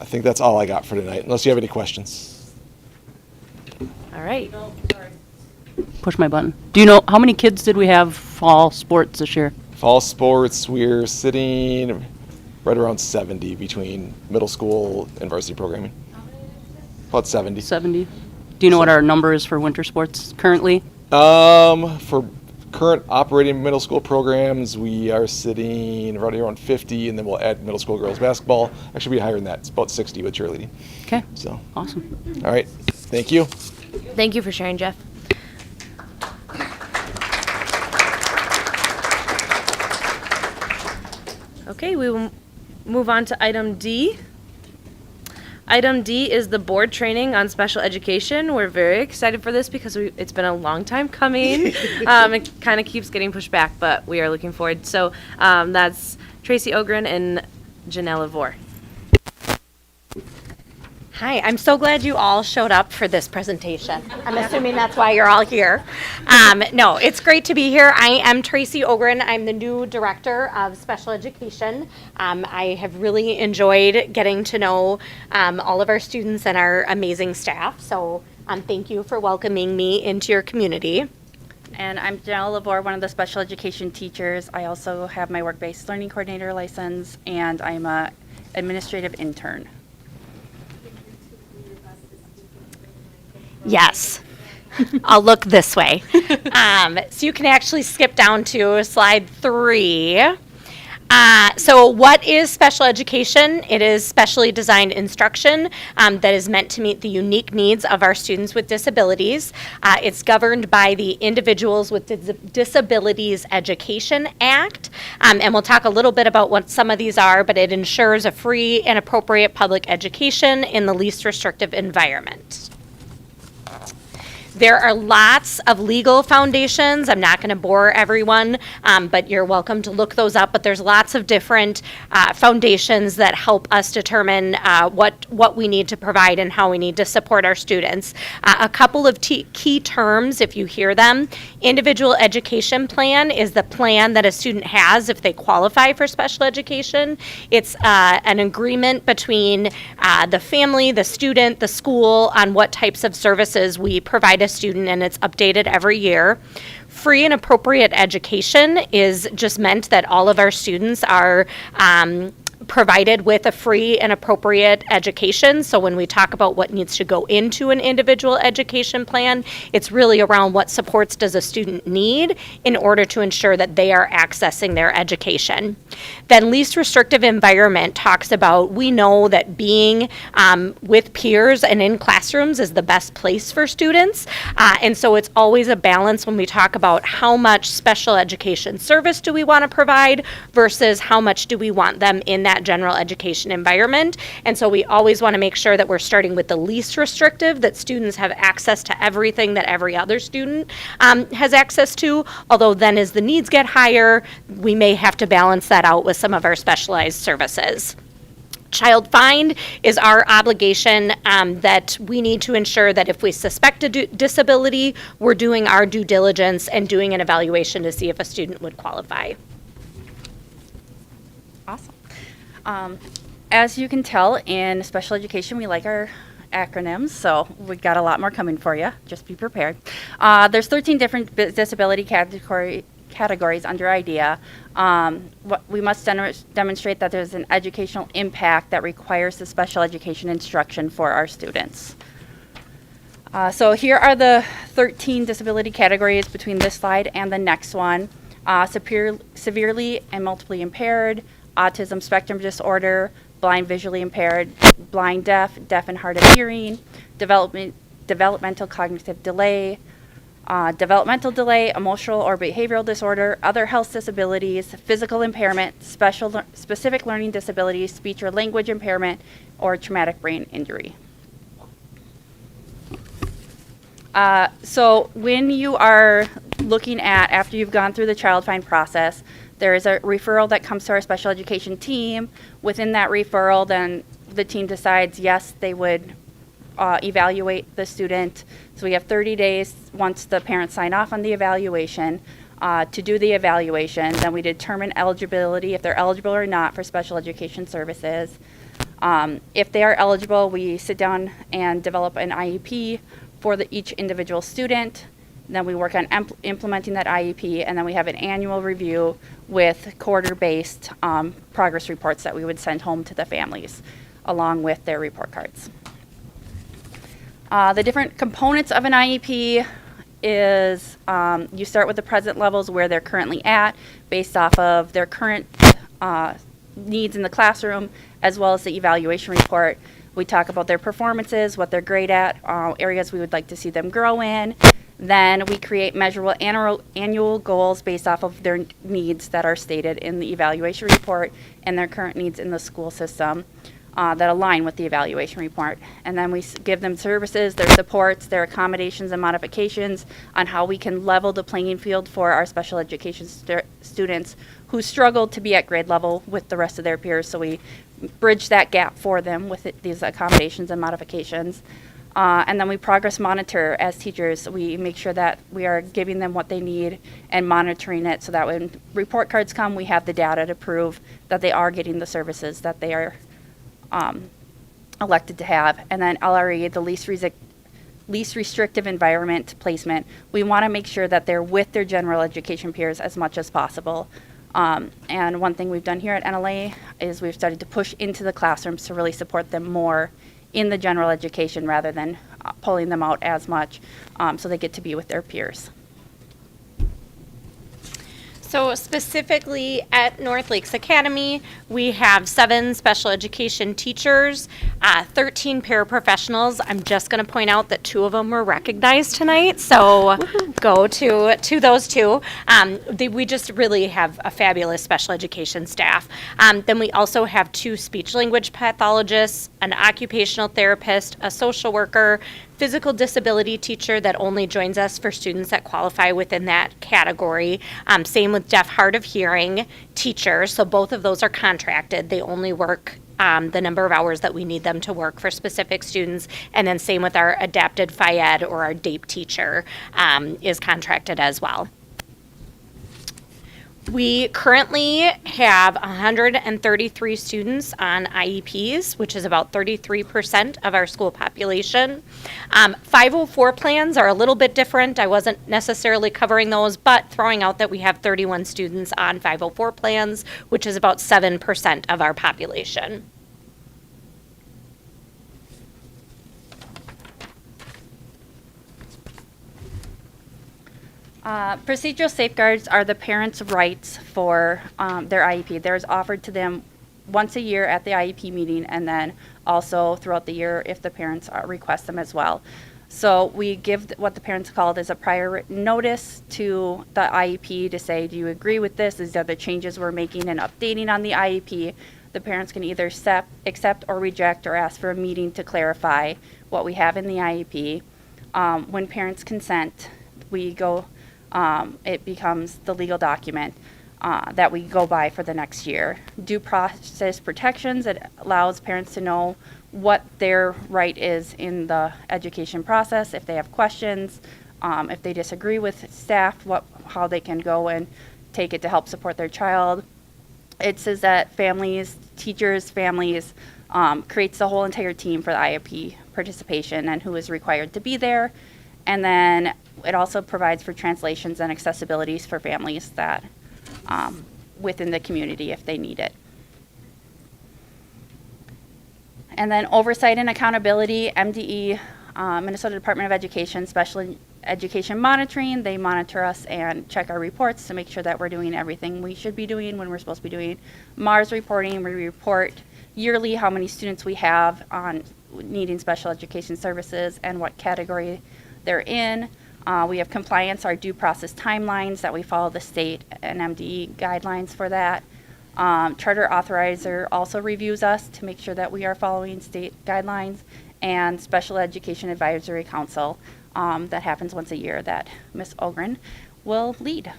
I think that's all I got for tonight, unless you have any questions. All right. Push my button. Do you know, how many kids did we have fall sports this year? Fall sports, we're sitting right around 70 between middle school and varsity programming. About 70. 70. Do you know what our number is for winter sports currently? For current operating middle school programs, we are sitting right around 50, and then we'll add middle school girls basketball. Actually, be higher than that. It's about 60 with cheerleading. Okay. So. Awesome. All right. Thank you. Thank you for sharing, Jeff. Okay, we will move on to item D. Item D is the board training on special education. We're very excited for this because it's been a long time coming. It kind of keeps getting pushed back, but we are looking forward. So that's Tracy Ogren and Janelle Lavore. Hi, I'm so glad you all showed up for this presentation. I'm assuming that's why you're all here. No, it's great to be here. I am Tracy Ogren. I'm the new Director of Special Education. I have really enjoyed getting to know all of our students and our amazing staff. So thank you for welcoming me into your community. And I'm Janelle Lavore, one of the special education teachers. I also have my work-based learning coordinator license, and I'm a administrative intern. Yes. I'll look this way. So you can actually skip down to slide 3. So what is special education? It is specially designed instruction that is meant to meet the unique needs of our students with disabilities. It's governed by the Individuals with Disabilities Education Act. And we'll talk a little bit about what some of these are, but it ensures a free and appropriate public education in the least restrictive environment. There are lots of legal foundations. I'm not going to bore everyone, but you're welcome to look those up. But there's lots of different foundations that help us determine what we need to provide and how we need to support our students. A couple of key terms, if you hear them. Individual education plan is the plan that a student has if they qualify for special education. It's an agreement between the family, the student, the school on what types of services we provide a student, and it's updated every year. Free and appropriate education is just meant that all of our students are provided with a free and appropriate education. So when we talk about what needs to go into an individual education plan, it's really around what supports does a student need in order to ensure that they are accessing their education. Then least restrictive environment talks about, we know that being with peers and in classrooms is the best place for students. And so it's always a balance when we talk about how much special education service do we want to provide versus how much do we want them in that general education environment. And so we always want to make sure that we're starting with the least restrictive, that students have access to everything that every other student has access to, although then as the needs get higher, we may have to balance that out with some of our specialized services. Child find is our obligation that we need to ensure that if we suspect a disability, we're doing our due diligence and doing an evaluation to see if a student would qualify. Awesome. As you can tell, in special education, we like our acronyms, so we got a lot more coming for you. Just be prepared. There's 13 different disability categories under IDEA. We must demonstrate that there's an educational impact that requires the special education instruction for our students. So here are the 13 disability categories between this slide and the next one. Severely and multiply impaired, autism spectrum disorder, blind visually impaired, blind deaf, deaf and hard of hearing, developmental cognitive delay, developmental delay, emotional or behavioral disorder, other health disabilities, physical impairment, specific learning disabilities, speech or language impairment, or traumatic brain injury. So when you are looking at, after you've gone through the child find process, there is a referral that comes to our special education team. Within that referral, then the team decides, yes, they would evaluate the student. So we have 30 days once the parents sign off on the evaluation to do the evaluation. Then we determine eligibility, if they're eligible or not for special education services. If they are eligible, we sit down and develop an IEP for each individual student. Then we work on implementing that IEP, and then we have an annual review with quarter-based progress reports that we would send home to the families, along with their report cards. The different components of an IEP is you start with the present levels where they're currently at, based off of their current needs in the classroom, as well as the evaluation report. We talk about their performances, what they're great at, areas we would like to see them grow in. Then we create measurable annual goals based off of their needs that are stated in the evaluation report and their current needs in the school system. that align with the evaluation report. And then we give them services, their supports, their accommodations and modifications on how we can level the playing field for our special education students who struggle to be at grade level with the rest of their peers. So we bridge that gap for them with these accommodations and modifications. And then we progress monitor as teachers. We make sure that we are giving them what they need and monitoring it so that when report cards come, we have the data to prove that they are getting the services that they are elected to have. And then LRE, the least restrictive environment placement, we want to make sure that they're with their general education peers as much as possible. And one thing we've done here at NLA is we've started to push into the classrooms to really support them more in the general education rather than pulling them out as much, so they get to be with their peers. So specifically at North Lakes Academy, we have 7 special education teachers, 13 paraprofessionals. I'm just going to point out that 2 of them were recognized tonight, so go to those 2. We just really have a fabulous special education staff. Then we also have 2 speech language pathologists, an occupational therapist, a social worker, physical disability teacher that only joins us for students that qualify within that category. Same with deaf, hard of hearing teachers. So both of those are contracted. They only work the number of hours that we need them to work for specific students. And then same with our adapted Phy-Ed or our DAPE teacher is contracted as well. We currently have 133 students on IEPs, which is about 33% of our school population. 504 plans are a little bit different. I wasn't necessarily covering those, but throwing out that we have 31 students on 504 plans, which is about 7% of our population. Procedural safeguards are the parents' rights for their IEP. There's offered to them once a year at the IEP meeting and then also throughout the year if the parents request them as well. So we give what the parents called as a prior written notice to the IEP to say, do you agree with this? These are the changes we're making and updating on the IEP. The parents can either accept or reject or ask for a meeting to clarify what we have in the IEP. When parents consent, we go it becomes the legal document that we go by for the next year. Due process protections, it allows parents to know what their right is in the education process, if they have questions, if they disagree with staff, how they can go and take it to help support their child. It says that teachers, families, creates the whole entire team for the IEP participation and who is required to be there. And then it also provides for translations and accessibilities for families that within the community if they need it. And then oversight and accountability, MDE, Minnesota Department of Education, Special Education Monitoring. They monitor us and check our reports to make sure that we're doing everything we should be doing when we're supposed to be doing. MARS reporting, we report yearly how many students we have on needing special education services and what category they're in. We have compliance, our due process timelines that we follow the state and MDE guidelines for that. Charter authorizer also reviews us to make sure that we are following state guidelines, and Special Education Advisory Council that happens once a year that Ms. Ogren will lead.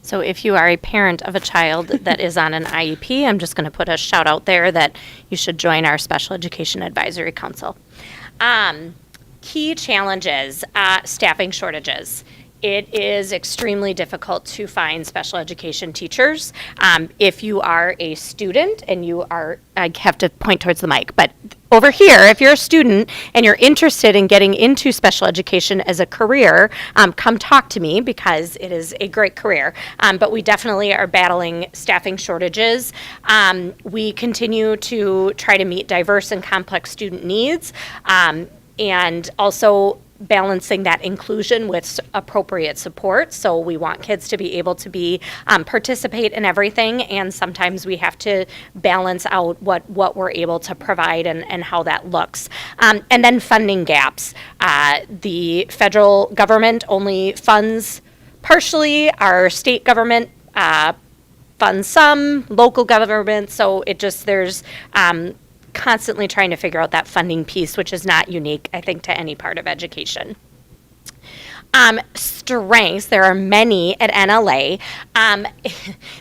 So if you are a parent of a child that is on an IEP, I'm just going to put a shout out there that you should join our Special Education Advisory Council. Key challenges, staffing shortages. It is extremely difficult to find special education teachers. If you are a student and you are, I have to point towards the mic, but over here, if you're a student and you're interested in getting into special education as a career, come talk to me because it is a great career. But we definitely are battling staffing shortages. We continue to try to meet diverse and complex student needs. And also balancing that inclusion with appropriate support. So we want kids to be able to participate in everything, and sometimes we have to balance out what we're able to provide and how that looks. And then funding gaps. The federal government only funds partially. Our state government fund some, local government, so it just, there's constantly trying to figure out that funding piece, which is not unique, I think, to any part of education. Strengths, there are many at NLA.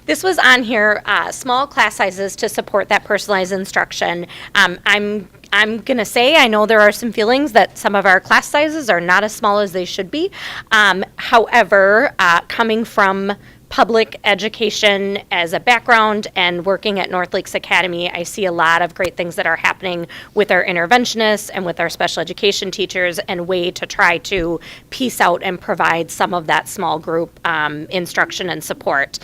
This was on here, small class sizes to support that personalized instruction. I'm going to say, I know there are some feelings that some of our class sizes are not as small as they should be. However, coming from public education as a background and working at North Lakes Academy, I see a lot of great things that are happening with our interventionists and with our special education teachers, and way to try to piece out and provide some of that small group instruction and support.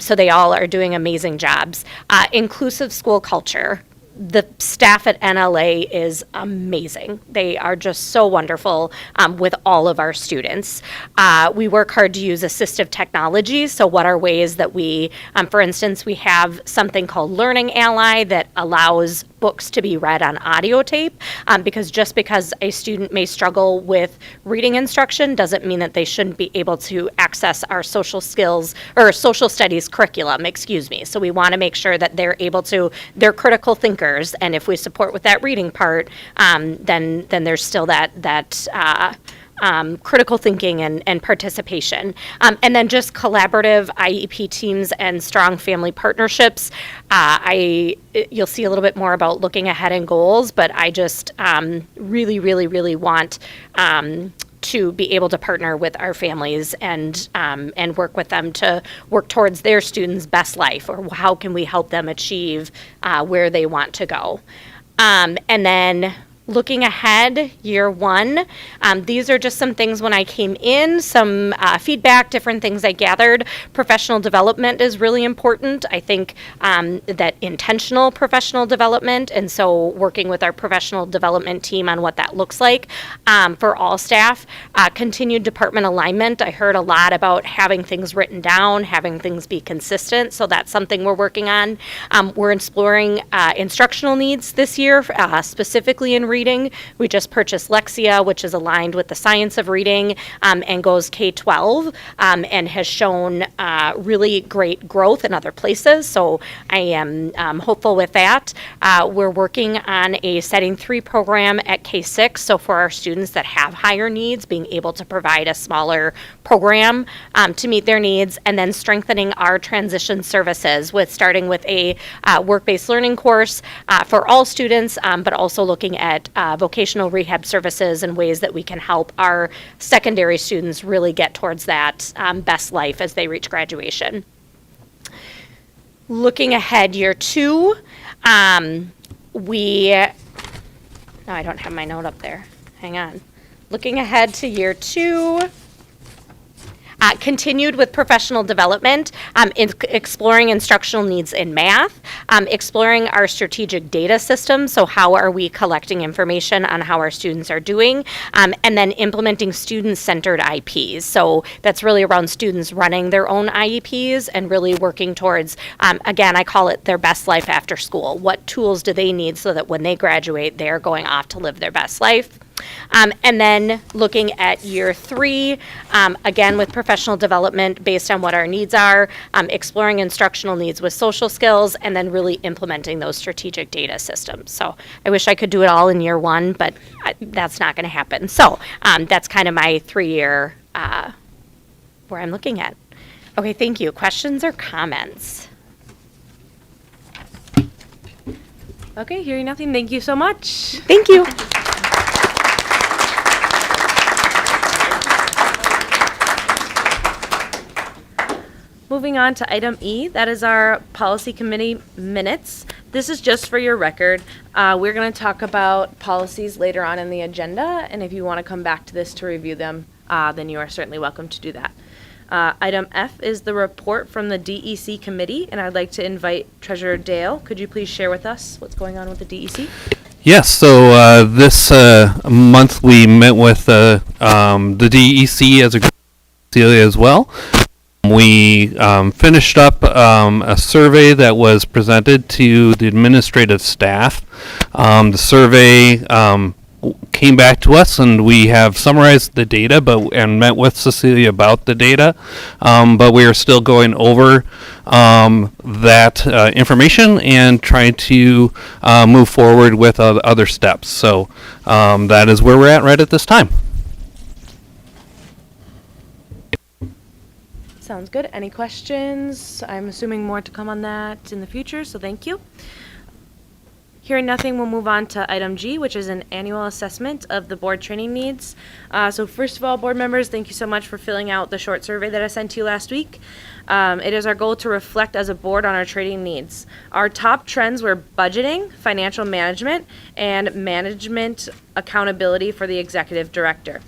So they all are doing amazing jobs. Inclusive school culture. The staff at NLA is amazing. They are just so wonderful with all of our students. We work hard to use assistive technology. So what are ways that we, for instance, we have something called Learning Ally that allows books to be read on audio tape, because just because a student may struggle with reading instruction doesn't mean that they shouldn't be able to access our social skills or social studies curriculum, excuse me. So we want to make sure that they're able to, they're critical thinkers, and if we support with that reading part, then there's still that critical thinking and participation. And then just collaborative IEP teams and strong family partnerships. You'll see a little bit more about looking ahead and goals, but I just really want to be able to partner with our families and work with them to work towards their students' best life, or how can we help them achieve where they want to go. And then looking ahead, year one, these are just some things when I came in, some feedback, different things I gathered. Professional development is really important. I think that intentional professional development, and so working with our professional development team on what that looks like for all staff. Continued department alignment. I heard a lot about having things written down, having things be consistent, so that's something we're working on. We're exploring instructional needs this year, specifically in reading. We just purchased Lexia, which is aligned with the science of reading and goes K-12 and has shown really great growth in other places. So I am hopeful with that. We're working on a Setting 3 program at K-6. So for our students that have higher needs, being able to provide a smaller program to meet their needs, and then strengthening our transition services with starting with a work-based learning course for all students, but also looking at vocational rehab services and ways that we can help our secondary students really get towards that best life as they reach graduation. Looking ahead, year two, no, I don't have my note up there. Hang on. Looking ahead to year two, continued with professional development, exploring instructional needs in math, exploring our strategic data system, so how are we collecting information on how our students are doing, and then implementing student-centered IEPs. So that's really around students running their own IEPs and really working towards, again, I call it their best life after school. What tools do they need so that when they graduate, they're going off to live their best life? And then looking at year three, again with professional development based on what our needs are, exploring instructional needs with social skills, and then really implementing those strategic data systems. So I wish I could do it all in year one, but that's not going to happen. So that's kind of my 3-year where I'm looking at. Okay, thank you. Questions or comments? Okay, hearing nothing, thank you so much. Thank you. Moving on to item E, that is our policy committee minutes. This is just for your record. We're going to talk about policies later on in the agenda, and if you want to come back to this to review them, then you are certainly welcome to do that. Item F is the report from the DEC committee, and I'd like to invite Treasurer Dale. Could you please share with us what's going on with the DEC? Yes, so this month we met with the DEC as a group as well. We finished up a survey that was presented to the administrative staff. The survey came back to us, and we have summarized the data, and met with Cecilia about the data. But we are still going over that information and trying to move forward with other steps. So that is where we're at right at this time. Sounds good. Any questions? I'm assuming more to come on that in the future, so thank you. Hearing nothing, we'll move on to item G, which is an annual assessment of the board training needs. So first of all, board members, thank you so much for filling out the short survey that I sent to you last week. It is our goal to reflect as a board on our training needs. Our top trends were budgeting, financial management, and management accountability for the executive director.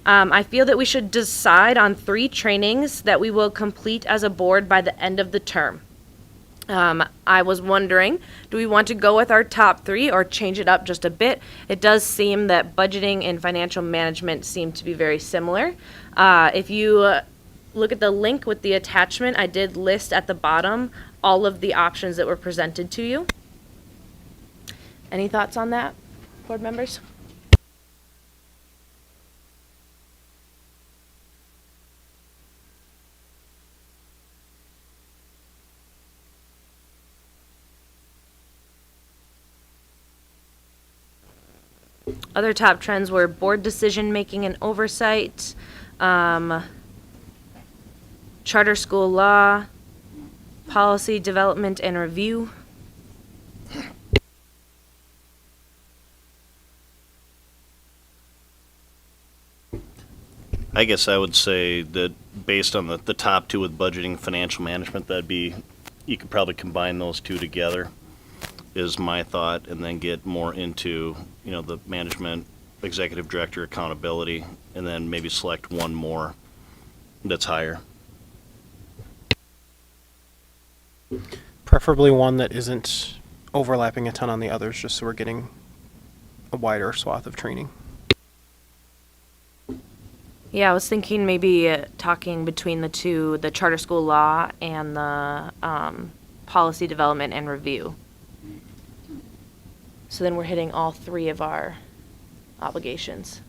I feel that we should decide on 3 trainings that we will complete as a board by the end of the term. I was wondering, do we want to go with our top 3 or change it up just a bit? It does seem that budgeting and financial management seem to be very similar. If you look at the link with the attachment, I did list at the bottom all of the options that were presented to you. Any thoughts on that, board members? Other top trends were board decision making and oversight, charter school law, policy development and review. I guess I would say that based on the top 2 with budgeting and financial management, you could probably combine those 2 together, is my thought, and then get more into, the management, executive director accountability, and then maybe select one more that's higher. Preferably one that isn't overlapping a ton on the others, just so we're getting a wider swath of training. Yeah, I was thinking maybe talking between the 2, the charter school law and the policy development and review. So then we're hitting all 3 of our obligations.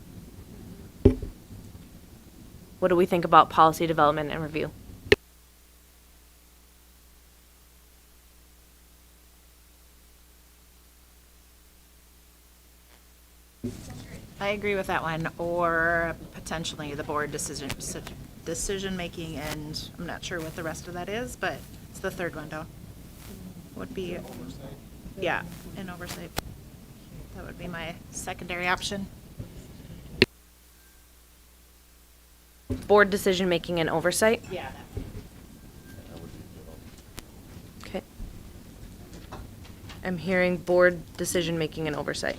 What do we think about policy development and review? I agree with that one, or potentially the board decision making, and I'm not sure what the rest of that is, but it's the third window. Would be, yeah, an oversight. That would be my secondary option. Board decision making and oversight? Yeah. Okay. I'm hearing board decision making and oversight.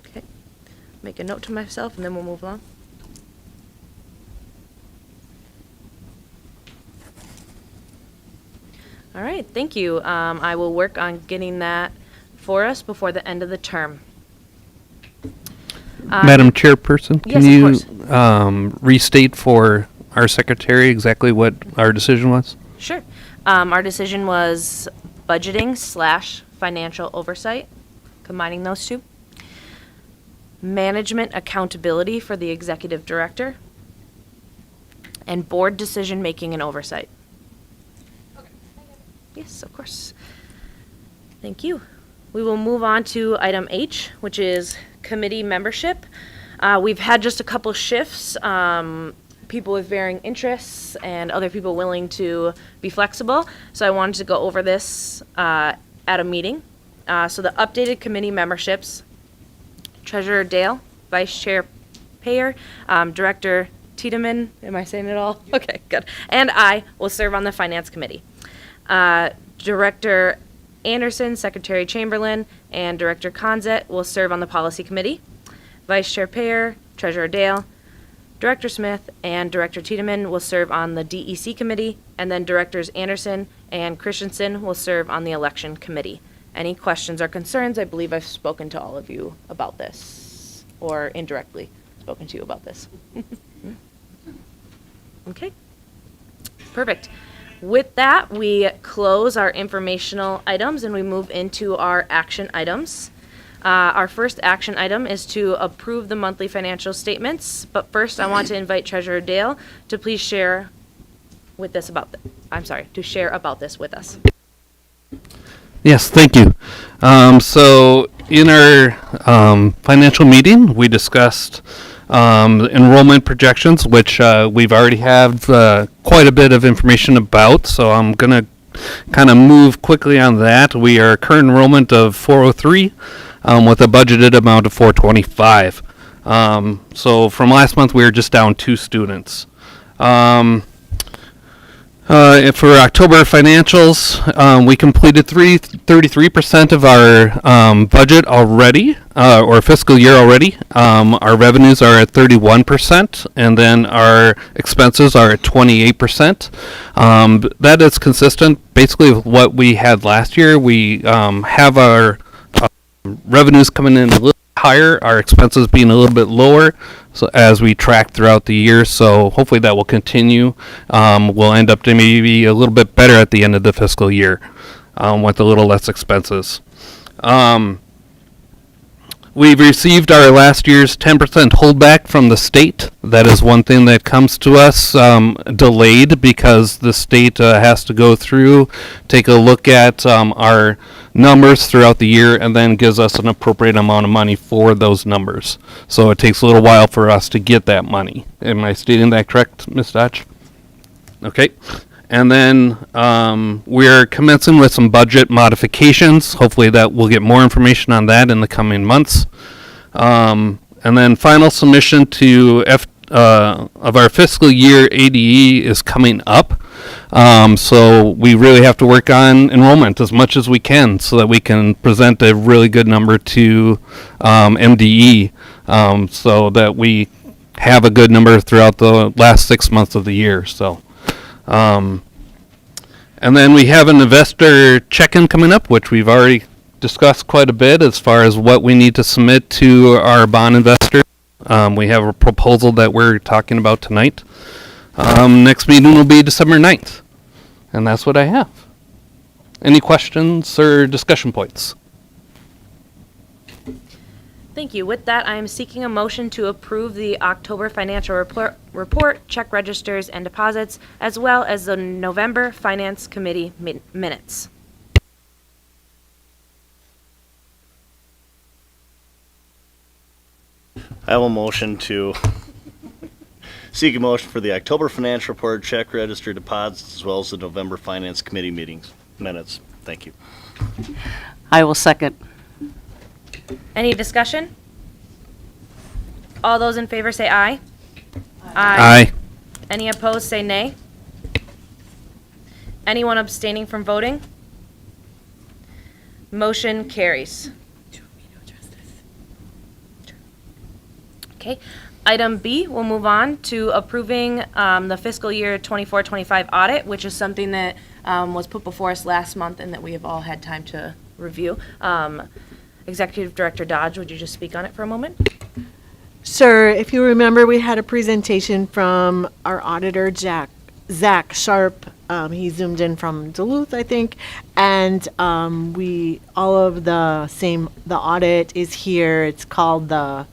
Okay. Make a note to myself and then we'll move along. All right, thank you. I will work on getting that for us before the end of the term. Madam Chairperson, can yes, you restate for our secretary exactly what our decision was? Sure. Our decision was budgeting / financial oversight, combining those 2. Management accountability for the executive director. And board decision making and oversight. Yes, of course. Thank you. We will move on to item H, which is committee membership. We've had just a couple shifts, people with varying interests and other people willing to be flexible. So I wanted to go over this at a meeting. So the updated committee memberships, Treasurer Dale, Vice Chair Payer, Director Tiedemann, am I saying it all? Okay, good. And I will serve on the Finance Committee. Director Anderson, Secretary Chamberlain, and Director Conzett will serve on the Policy Committee. Vice Chair Payer, Treasurer Dale, Director Smith, and Director Tiedemann will serve on the DEC Committee, and then Directors Anderson and Christensen will serve on the Election Committee. Any questions or concerns? I believe I've spoken to all of you about this, or indirectly spoken to you about this. Okay, perfect. With that, we close our informational items and we move into our action items. Our first action item is to approve the monthly financial statements, but first I want to invite Treasurer Dale to please share with us about, to share about this with us. Yes, thank you. So in our financial meeting, we discussed enrollment projections, which we've already have quite a bit of information about. So I'm going to kind of move quickly on that. We are current enrollment of 403 with a budgeted amount of 425. So from last month, we were just down 2 students. For October financials, we completed 33% of our budget already, or fiscal year already. Our revenues are at 31%, and then our expenses are at 28%. That is consistent basically with what we had last year. We have our revenues coming in a little higher, our expenses being a little bit lower, so as we track throughout the year. So hopefully that will continue. We'll end up to maybe a little bit better at the end of the fiscal year with a little less expenses. We've received our last year's 10% holdback from the state. That is one thing that comes to us delayed because the state has to go through, take a look at our numbers throughout the year, and then gives us an appropriate amount of money for those numbers. So it takes a little while for us to get that money. Am I stating that correct, Ms. Dodge? Okay. And then we're commencing with some budget modifications. Hopefully that we'll get more information on that in the coming months. And then final submission to of our fiscal year ADE is coming up. So we really have to work on enrollment as much as we can so that we can present a really good number to MDE so that we have a good number throughout the last 6 months of the year. So. And then we have an investor check-in coming up, which we've already discussed quite a bit as far as what we need to submit to our bond investors. We have a proposal that we're talking about tonight. Next meeting will be December 9th. And that's what I have. Any questions or discussion points? Thank you. With that, I am seeking a motion to approve the October financial report, check registers, and deposits, as well as the November Finance Committee minutes. I have a motion to seek a motion for the October financial report, check register, deposits, as well as the November Finance Committee minutes. Thank you. I will second. Any discussion? All those in favor say aye. Aye. Any opposed say nay. Anyone abstaining from voting? Motion carries. Okay. Item B, we'll move on to approving the fiscal year 24-25 audit, which is something that was put before us last month and that we have all had time to review. Executive Director Dodge, would you just speak on it for a moment? Sure. If you remember, we had a presentation from our auditor, Zach Sharp. He zoomed in from Duluth, I think, and the audit is here. It's called the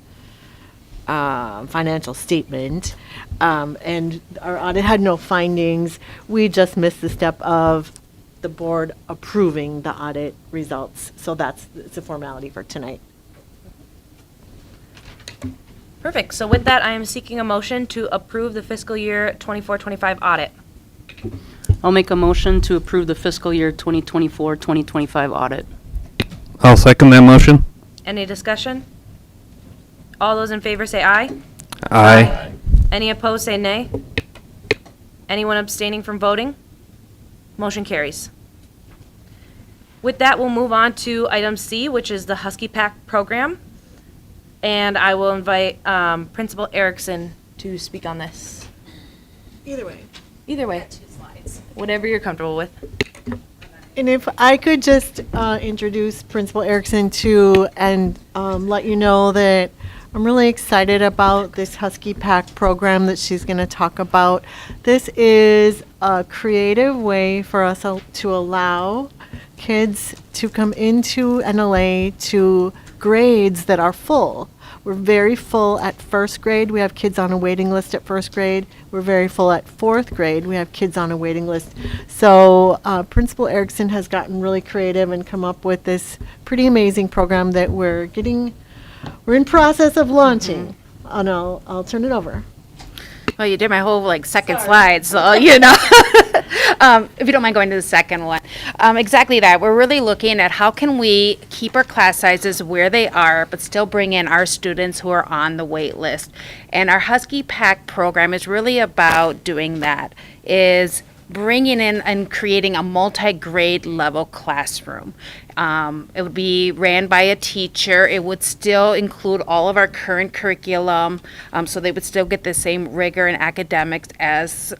financial statement, and our audit had no findings. We just missed the step of the board approving the audit results. So it's a formality for tonight. Perfect. So with that, I am seeking a motion to approve the fiscal year 24-25 audit. I'll make a motion to approve the fiscal year 2024-2025 audit. I'll second that motion. Any discussion? All those in favor say aye. Aye. Any opposed say nay. Anyone abstaining from voting? Motion carries. With that, we'll move on to item C, which is the Husky Pack program. And I will invite Principal Erickson to speak on this. Either way. Either way. Whatever you're comfortable with. And if I could just introduce Principal Erickson too, and let you know that I'm really excited about this Husky Pack program that she's going to talk about. This is a creative way for us to allow kids to come into NLA to grades that are full. We're very full at first grade. We have kids on a waiting list at first grade. We're very full at fourth grade. We have kids on a waiting list. So Principal Erickson has gotten really creative and come up with this pretty amazing program that we're in process of launching. And I'll turn it over. Well, you did my whole second slide, so if you don't mind going to the second one. Exactly that. We're really looking at how can we keep our class sizes where they are, but still bring in our students who are on the wait list. And our Husky Pack program is really about doing that, is bringing in and creating a multi-grade level classroom. It would be ran by a teacher. It would still include all of our current curriculum, so they would still get the same rigor in academics as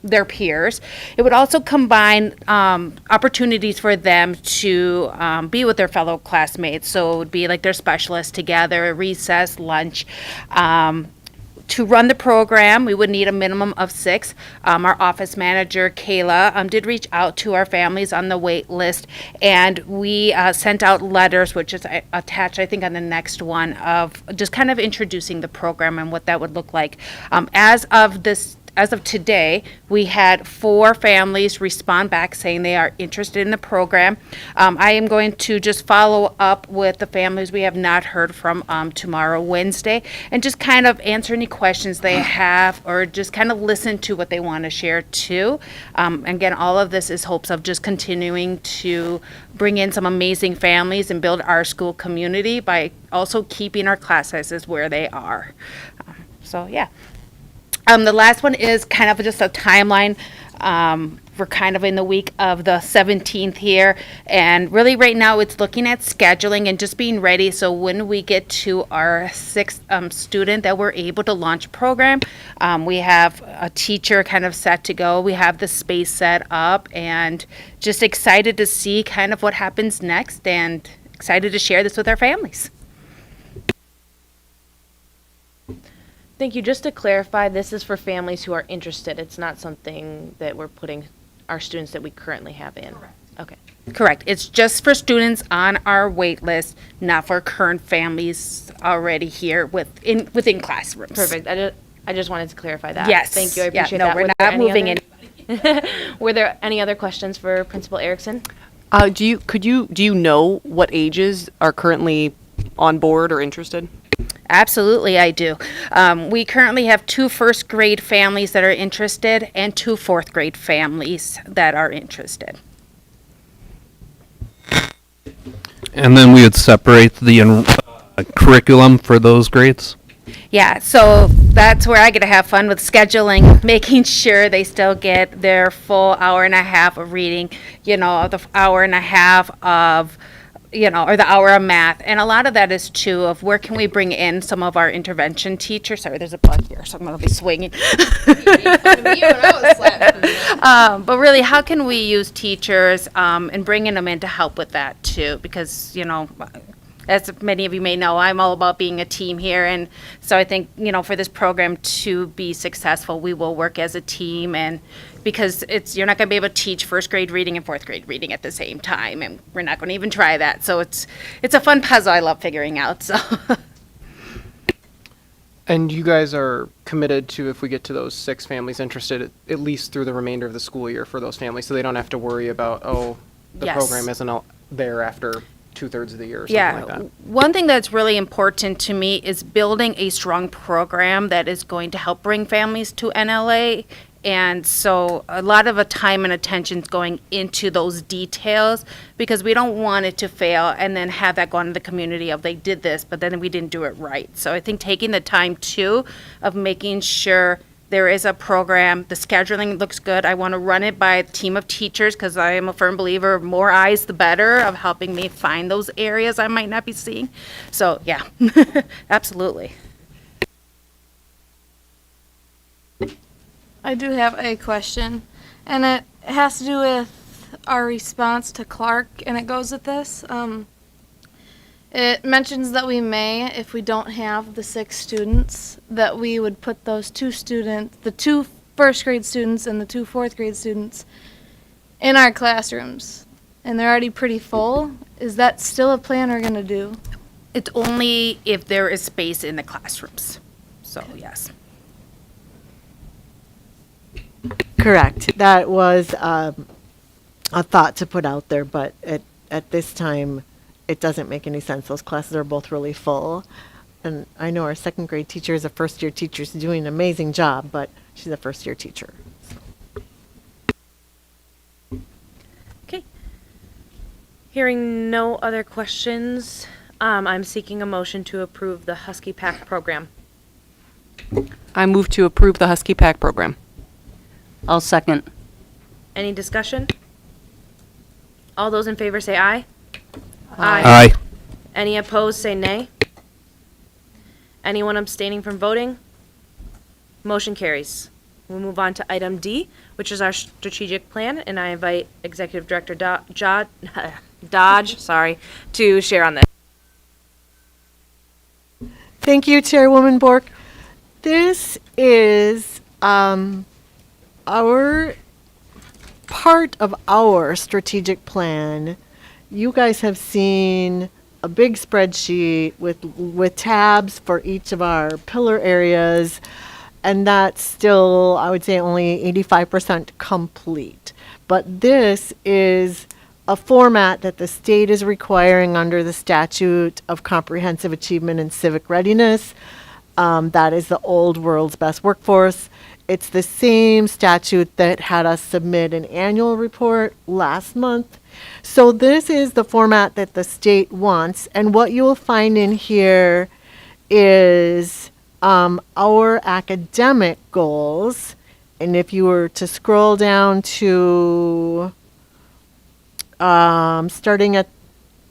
their peers. It would also combine opportunities for them to be with their fellow classmates. So it would be like their specialists together, recess, lunch. To run the program, we would need a minimum of 6. Our office manager, Kayla, did reach out to our families on the wait list, and we sent out letters, which is attached, I think, on the next one, of just kind of introducing the program and what that would look like. As of today, we had 4 families respond back saying they are interested in the program. I am going to just follow up with the families we have not heard from tomorrow, Wednesday, and just kind of answer any questions they have or just kind of listen to what they want to share too. Again, all of this is hopes of just continuing to bring in some amazing families and build our school community by also keeping our class sizes where they are. So yeah. The last one is kind of just a timeline. We're kind of in the week of the 17th here, and really right now it's looking at scheduling and just being ready. So when we get to our 6th student that we're able to launch a program, we have a teacher kind of set to go. We have the space set up, and just excited to see kind of what happens next, and excited to share this with our families. Thank you. Just to clarify, this is for families who are interested. It's not something that we're putting our students that we currently have in. Correct. Okay. Correct. It's just for students on our wait list, not for current families already here within classrooms. Perfect. I just wanted to clarify that. Yes. Thank you. I appreciate no, that. we're not moving in. Were there any other questions for Principal Erickson? Do you know what ages are currently on board or interested? Absolutely, I do. We currently have 2 first grade families that are interested and 2 fourth grade families that are interested. And then we would separate the curriculum for those grades? Yeah, so that's where I get to have fun with scheduling, making sure they still get their full hour and a half of reading, the hour and a half of or the hour of math. And a lot of that is too of where can we bring in some of our intervention teachers. Sorry, there's a bug here, so I'm going to be swinging. But really, how can we use teachers and bringing them in to help with that too? Because, as many of you may know, I'm all about being a team here. And so I think, for this program to be successful, we will work as a team, and because you're not going to be able to teach first grade reading and fourth grade reading at the same time, and we're not going to even try that. So it's a fun puzzle I love figuring out. So. And you guys are committed to, if we get to those 6 families interested, at least through the remainder of the school year for those families, so they don't have to worry about, the Yes. program isn't out there after 2/3 of the year or something like that. One thing that's really important to me is building a strong program that is going to help bring families to NLA. And so a lot of time and attention is going into those details, because we don't want it to fail and then have that go on to the community of they did this, but then we didn't do it right. So I think taking the time too of making sure there is a program, the scheduling looks good. I want to run it by a team of teachers, because I am a firm believer of more eyes the better, of helping me find those areas I might not be seeing. So yeah, absolutely. I do have a question, and it has to do with our response to Clark, and it goes with this. It mentions that we may, if we don't have the 6 students, that we would put those 2 students, the 2 first grade students and the 2 fourth grade students, in our classrooms. And they're already pretty full. Is that still a plan we're going to do? It's only if there is space in the classrooms. So, yes. Correct. That was a thought to put out there, but at this time, it doesn't make any sense. Those classes are both really full. And I know our second grade teacher is a first year teacher. She's doing an amazing job, but she's a first year teacher. Okay. Hearing no other questions, I'm seeking a motion to approve the Husky Pack program. I move to approve the Husky Pack program. I'll second. Any discussion? All those in favor say aye. Aye. Any opposed say nay. Anyone abstaining from voting? Motion carries. We'll move on to item D, which is our strategic plan, and I invite Executive Director Dodge, to share on this. Thank you, Chairwoman Bork. This is our part of our strategic plan. You guys have seen a big spreadsheet with tabs for each of our pillar areas, and that's still, I would say, only 85% complete. But this is a format that the state is requiring under the statute of comprehensive achievement and civic readiness. That is the old World's Best Workforce. It's the same statute that had us submit an annual report last month. So this is the format that the state wants, and what you will find in here is our academic goals. And if you were to scroll down to starting at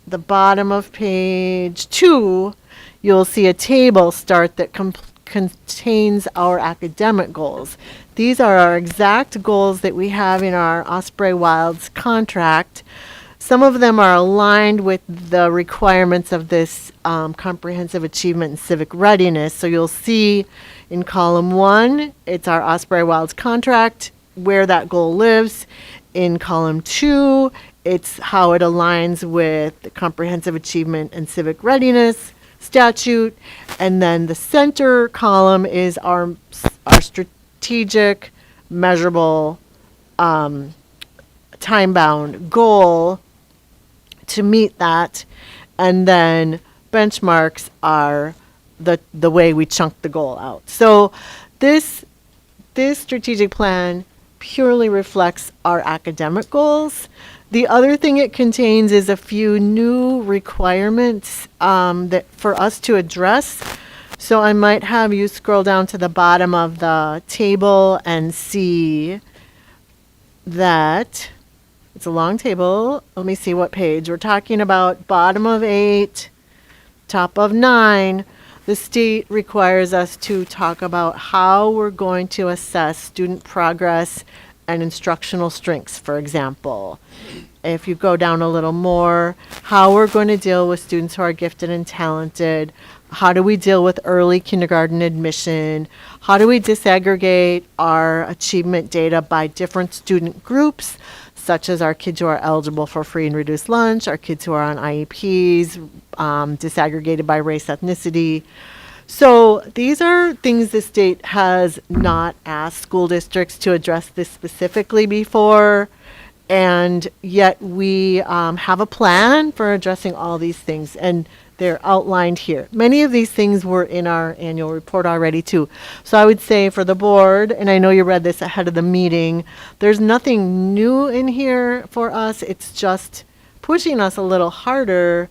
the bottom of page 2, you'll see a table start that contains our academic goals. These are our exact goals that we have in our Osprey Wilds contract. Some of them are aligned with the requirements of this comprehensive achievement and civic readiness. So you'll see in column 1, it's our Osprey Wilds contract, where that goal lives. In column 2, it's how it aligns with the comprehensive achievement and civic readiness statute. And then the center column is our strategic, measurable, time-bound goal to meet that. And then benchmarks are the way we chunk the goal out. So this strategic plan purely reflects our academic goals. The other thing it contains is a few new requirements that for us to address. So I might have you scroll down to the bottom of the table and see that it's a long table. Let me see what page. We're talking about bottom of 8, top of 9. The state requires us to talk about how we're going to assess student progress and instructional strengths, for example. If you go down a little more, how we're going to deal with students who are gifted and talented. How do we deal with early kindergarten admission? How do we disaggregate our achievement data by different student groups, such as our kids who are eligible for free and reduced lunch, our kids who are on IEPs, disaggregated by race, ethnicity. So these are things the state has not asked school districts to address this specifically before, and yet we have a plan for addressing all these things, and they're outlined here. Many of these things were in our annual report already too. So I would say for the board, and I know you read this ahead of the meeting, there's nothing new in here for us. It's just pushing us a little harder,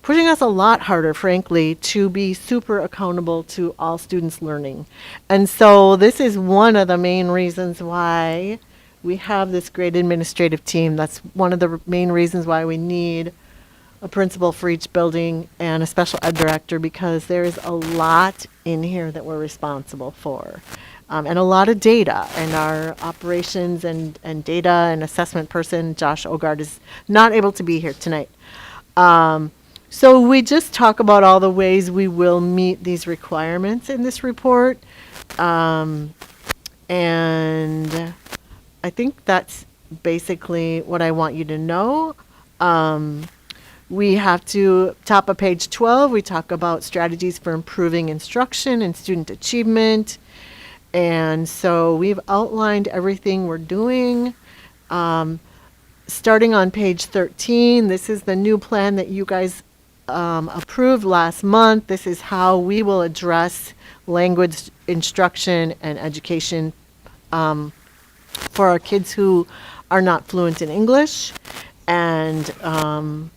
pushing us a lot harder, frankly, to be super accountable to all students' learning. And so this is one of the main reasons why we have this great administrative team. That's one of the main reasons why we need a principal for each building and a special ed director, because there's a lot in here that we're responsible for. And a lot of data, and our operations and data and assessment person, Josh Ogard, is not able to be here tonight. So we just talk about all the ways we will meet these requirements in this report. And I think that's basically what I want you to know. We have to, top of page 12, we talk about strategies for improving instruction and student achievement. And so we've outlined everything we're doing. Starting on page 13, this is the new plan that you guys approved last month. This is how we will address language instruction and education for our kids who are not fluent in English. And,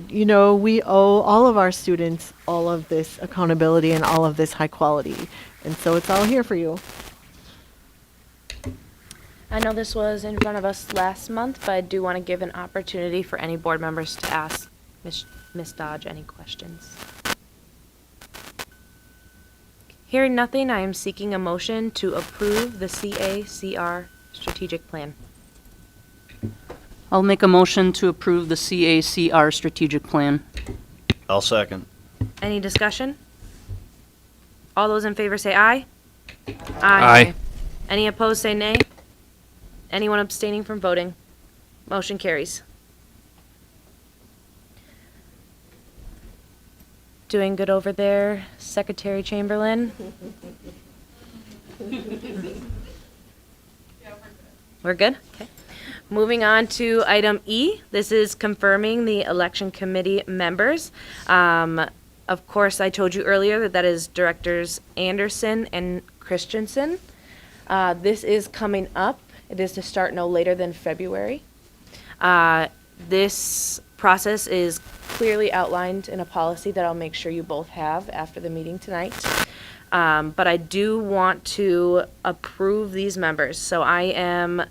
you know, we owe all of our students all of this accountability and all of this high quality. And so it's all here for you. I know this was in front of us last month, but I do want to give an opportunity for any board members to ask Ms. Dodge any questions. Hearing nothing, I am seeking a motion to approve the CACR strategic plan. I'll make a motion to approve the CACR strategic plan. I'll second. Any discussion? All those in favor say aye. Aye. Any opposed say nay. Anyone abstaining from voting? Motion carries. Doing good over there, Secretary Chamberlain? We're good? Okay. Moving on to item E. This is confirming the election committee members. Of course, I told you earlier that that is Directors Anderson and Christensen. This is coming up. It is to start no later than February. This process is clearly outlined in a policy that I'll make sure you both have after the meeting tonight. But I do want to approve these members. So I am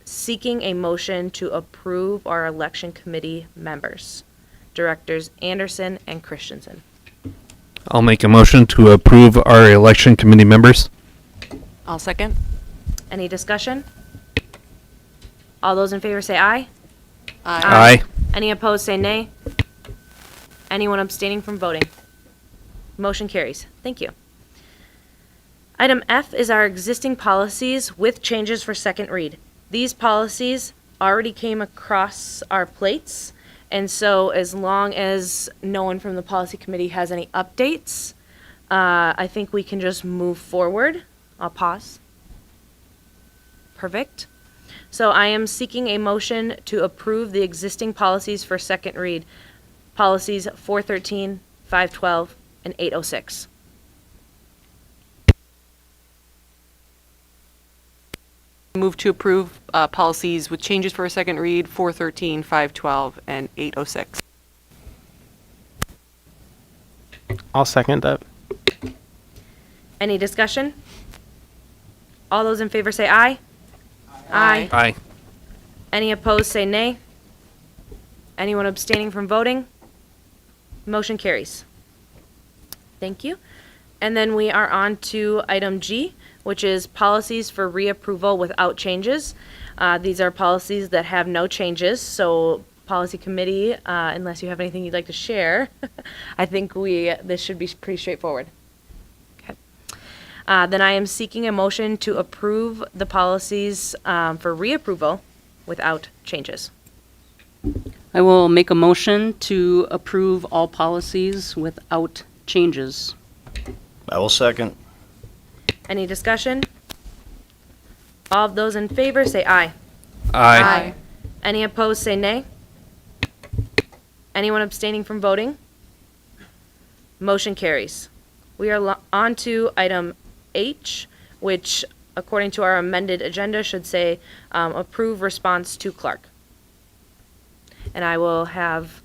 seeking a motion to approve our election committee members, Directors Anderson and Christensen. I'll make a motion to approve our election committee members. I'll second. Any discussion? All those in favor say aye. Aye. Any opposed say nay. Anyone abstaining from voting? Motion carries. Thank you. Item F is our existing policies with changes for second read. These policies already came across our plates, and so as long as no one from the policy committee has any updates, I think we can just move forward. I'll pause. Perfect. So I am seeking a motion to approve the existing policies for second read. Policies 413, 512, and 806. Move to approve policies with changes for a second read, 413, 512, and 806. I'll second that. Any discussion? All those in favor say aye. Aye. Aye. Any opposed say nay. Anyone abstaining from voting? Motion carries. Thank you. And then we are on to item G, which is policies for reapproval without changes. These are policies that have no changes, so policy committee, unless you have anything you'd like to share, I think this should be pretty straightforward. Okay. Then I am seeking a motion to approve the policies for reapproval without changes. I will make a motion to approve all policies without changes. I will second. Any discussion? All of those in favor say aye. Aye. Any opposed say nay. Anyone abstaining from voting? Motion carries. We are on to item H, which according to our amended agenda should say approve response to Clark. And I will have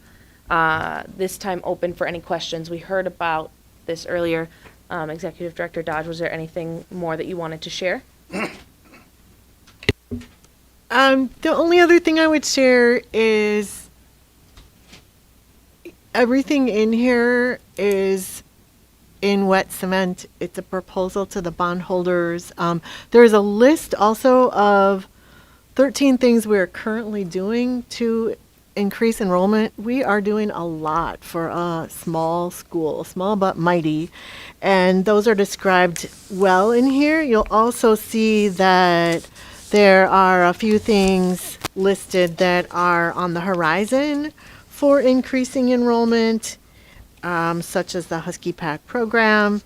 this time open for any questions. We heard about this earlier. Executive Director Dodge, was there anything more that you wanted to share? The only other thing I would share is everything in here is in wet cement. It's a proposal to the bondholders. There's a list also of 13 things we're currently doing to increase enrollment. We are doing a lot for a small school, small but mighty, and those are described well in here. You'll also see that there are a few things listed that are on the horizon for increasing enrollment, such as the Husky Pack program,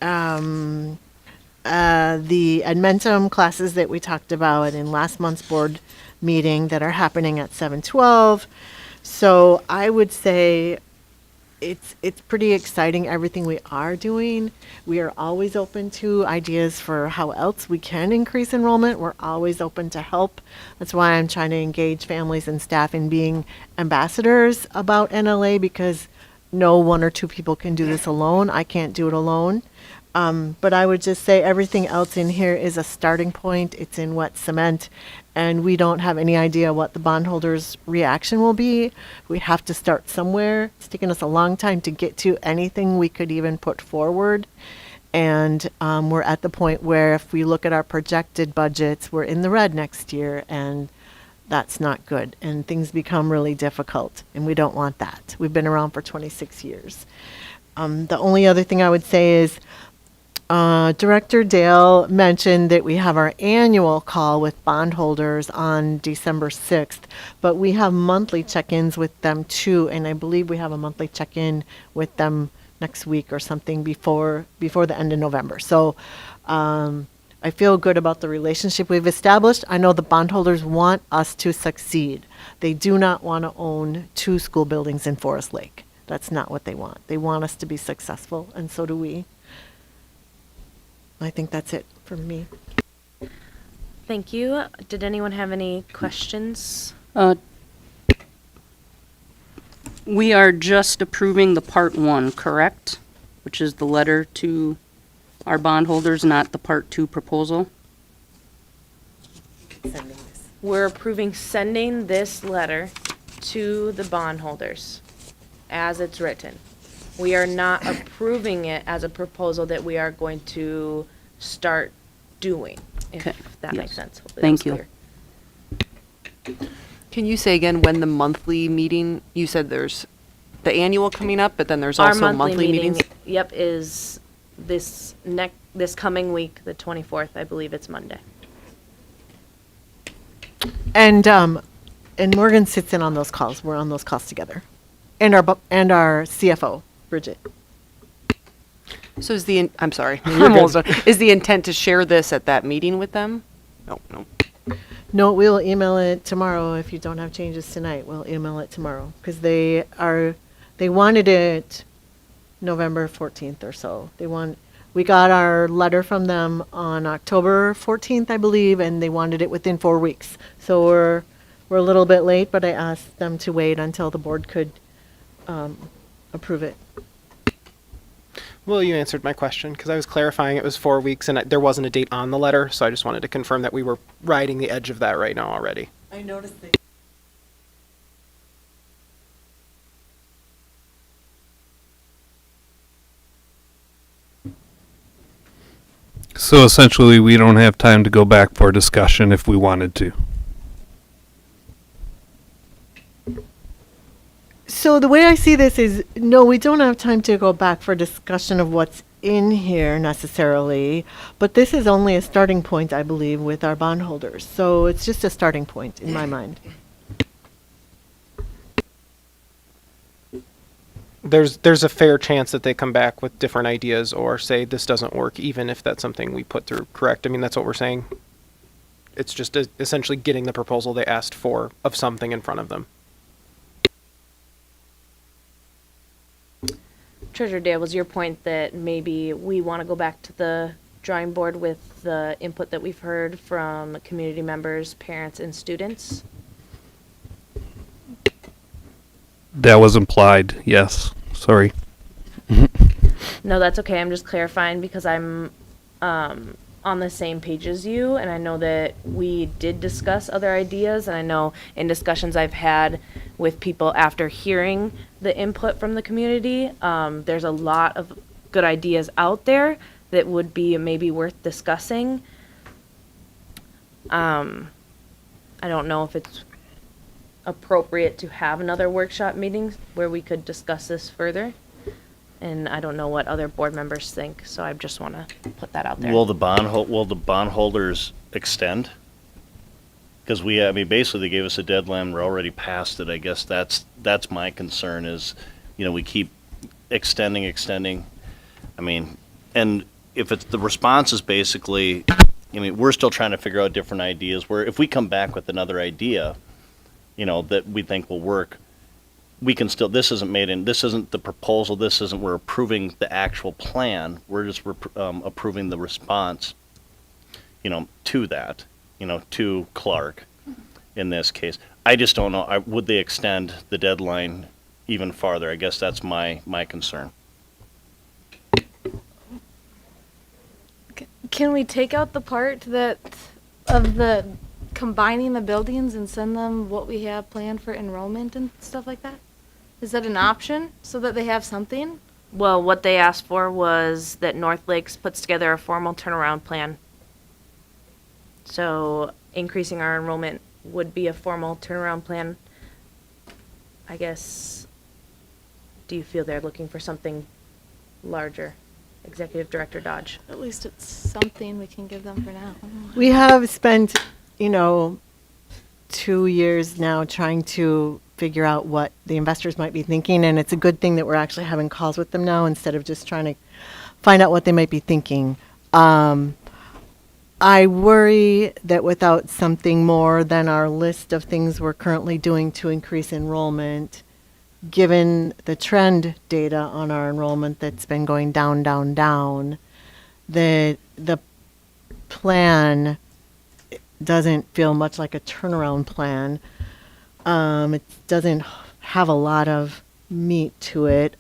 the Edmentum classes that we talked about in last month's board meeting that are happening at 7:12. So I would say it's pretty exciting, everything we are doing. We are always open to ideas for how else we can increase enrollment. We're always open to help. That's why I'm trying to engage families and staff in being ambassadors about NLA, because no one or two people can do this alone. I can't do it alone. But I would just say everything else in here is a starting point. It's in wet cement, and we don't have any idea what the bondholders' reaction will be. We have to start somewhere. It's taken us a long time to get to anything we could even put forward. And we're at the point where if we look at our projected budgets, we're in the red next year, and that's not good. And things become really difficult, and we don't want that. We've been around for 26 years. The only other thing I would say is Director Dale mentioned that we have our annual call with bondholders on December 6th, but we have monthly check-ins with them too, and I believe we have a monthly check-in with them next week or something before the end of November. So I feel good about the relationship we've established. I know the bondholders want us to succeed. They do not want to own 2 school buildings in Forest Lake. That's not what they want. They want us to be successful, and so do we. I think that's it from me. Thank you. Did anyone have any questions? We are just approving the Part 1, correct? Which is the letter to our bondholders, not the Part 2 proposal? We're approving sending this letter to the bondholders as it's written. We are not approving it as a proposal that we are going to start doing, if that makes sense. Hopefully that was Thank you. clear. Can you say again when the monthly meeting, you said there's the annual coming up, but then there's also monthly meetings? Yep, is this coming week, the 24th, I believe it's Monday. And Morgan sits in on those calls. We're on those calls together. And our CFO, Bridget. So is I'm sorry, You're I'm almost good. done. Is the intent to share this at that meeting with them? No. No, we'll email it tomorrow. If you don't have changes tonight, we'll email it tomorrow. Because they wanted it November 14th or so. We got our letter from them on October 14th, I believe, and they wanted it within 4 weeks. So we're a little bit late, but I asked them to wait until the board could approve it. Well, you answered my question because I was clarifying it was 4 weeks and there wasn't a date on the letter, so I just wanted to confirm that we were riding the edge of that right now already. I noticed that. So essentially, we don't have time to go back for discussion if we wanted to. So the way I see this is, no, we don't have time to go back for discussion of what's in here necessarily, but this is only a starting point, I believe, with our bondholders. So it's just a starting point in my mind. There's a fair chance that they come back with different ideas or say this doesn't work, even if that's something we put through, correct? I mean, that's what we're saying. It's just essentially getting the proposal they asked for of something in front of them. Treasurer Dale, was your point that maybe we want to go back to the drawing board with the input that we've heard from community members, parents, and students? That was implied, yes. Sorry. No, that's okay. I'm just clarifying because I'm on the same page as you, and I know that we did discuss other ideas, and I know in discussions I've had with people after hearing the input from the community, there's a lot of good ideas out there that would be maybe worth discussing. I don't know if it's appropriate to have another workshop meeting where we could discuss this further. And I don't know what other board members think, so I just want to put that out there. Will the bondholders extend? Because I mean, basically they gave us a deadline, we're already past it. I guess that's my concern is, we keep extending. I mean, and if it's the response is basically, I mean, we're still trying to figure out different ideas, where if we come back with another idea, that we think will work, we can still, this isn't the proposal, we're approving the actual plan, we're just approving the response, to that, to Clark in this case. I just don't know, would they extend the deadline even farther? I guess that's my concern. Can we take out the part that of the combining the buildings and send them what we have planned for enrollment and stuff like that? Is that an option so that they have something? Well, what they asked for was that North Lakes puts together a formal turnaround plan. So increasing our enrollment would be a formal turnaround plan. I guess, do you feel they're looking for something larger? Executive Director Dodge. At least it's something we can give them for now. We have spent, 2 years now trying to figure out what the investors might be thinking, and it's a good thing that we're actually having calls with them now instead of just trying to find out what they might be thinking. I worry that without something more than our list of things we're currently doing to increase enrollment, given the trend data on our enrollment that's been going down, that the plan doesn't feel much like a turnaround plan. It doesn't have a lot of meat to it.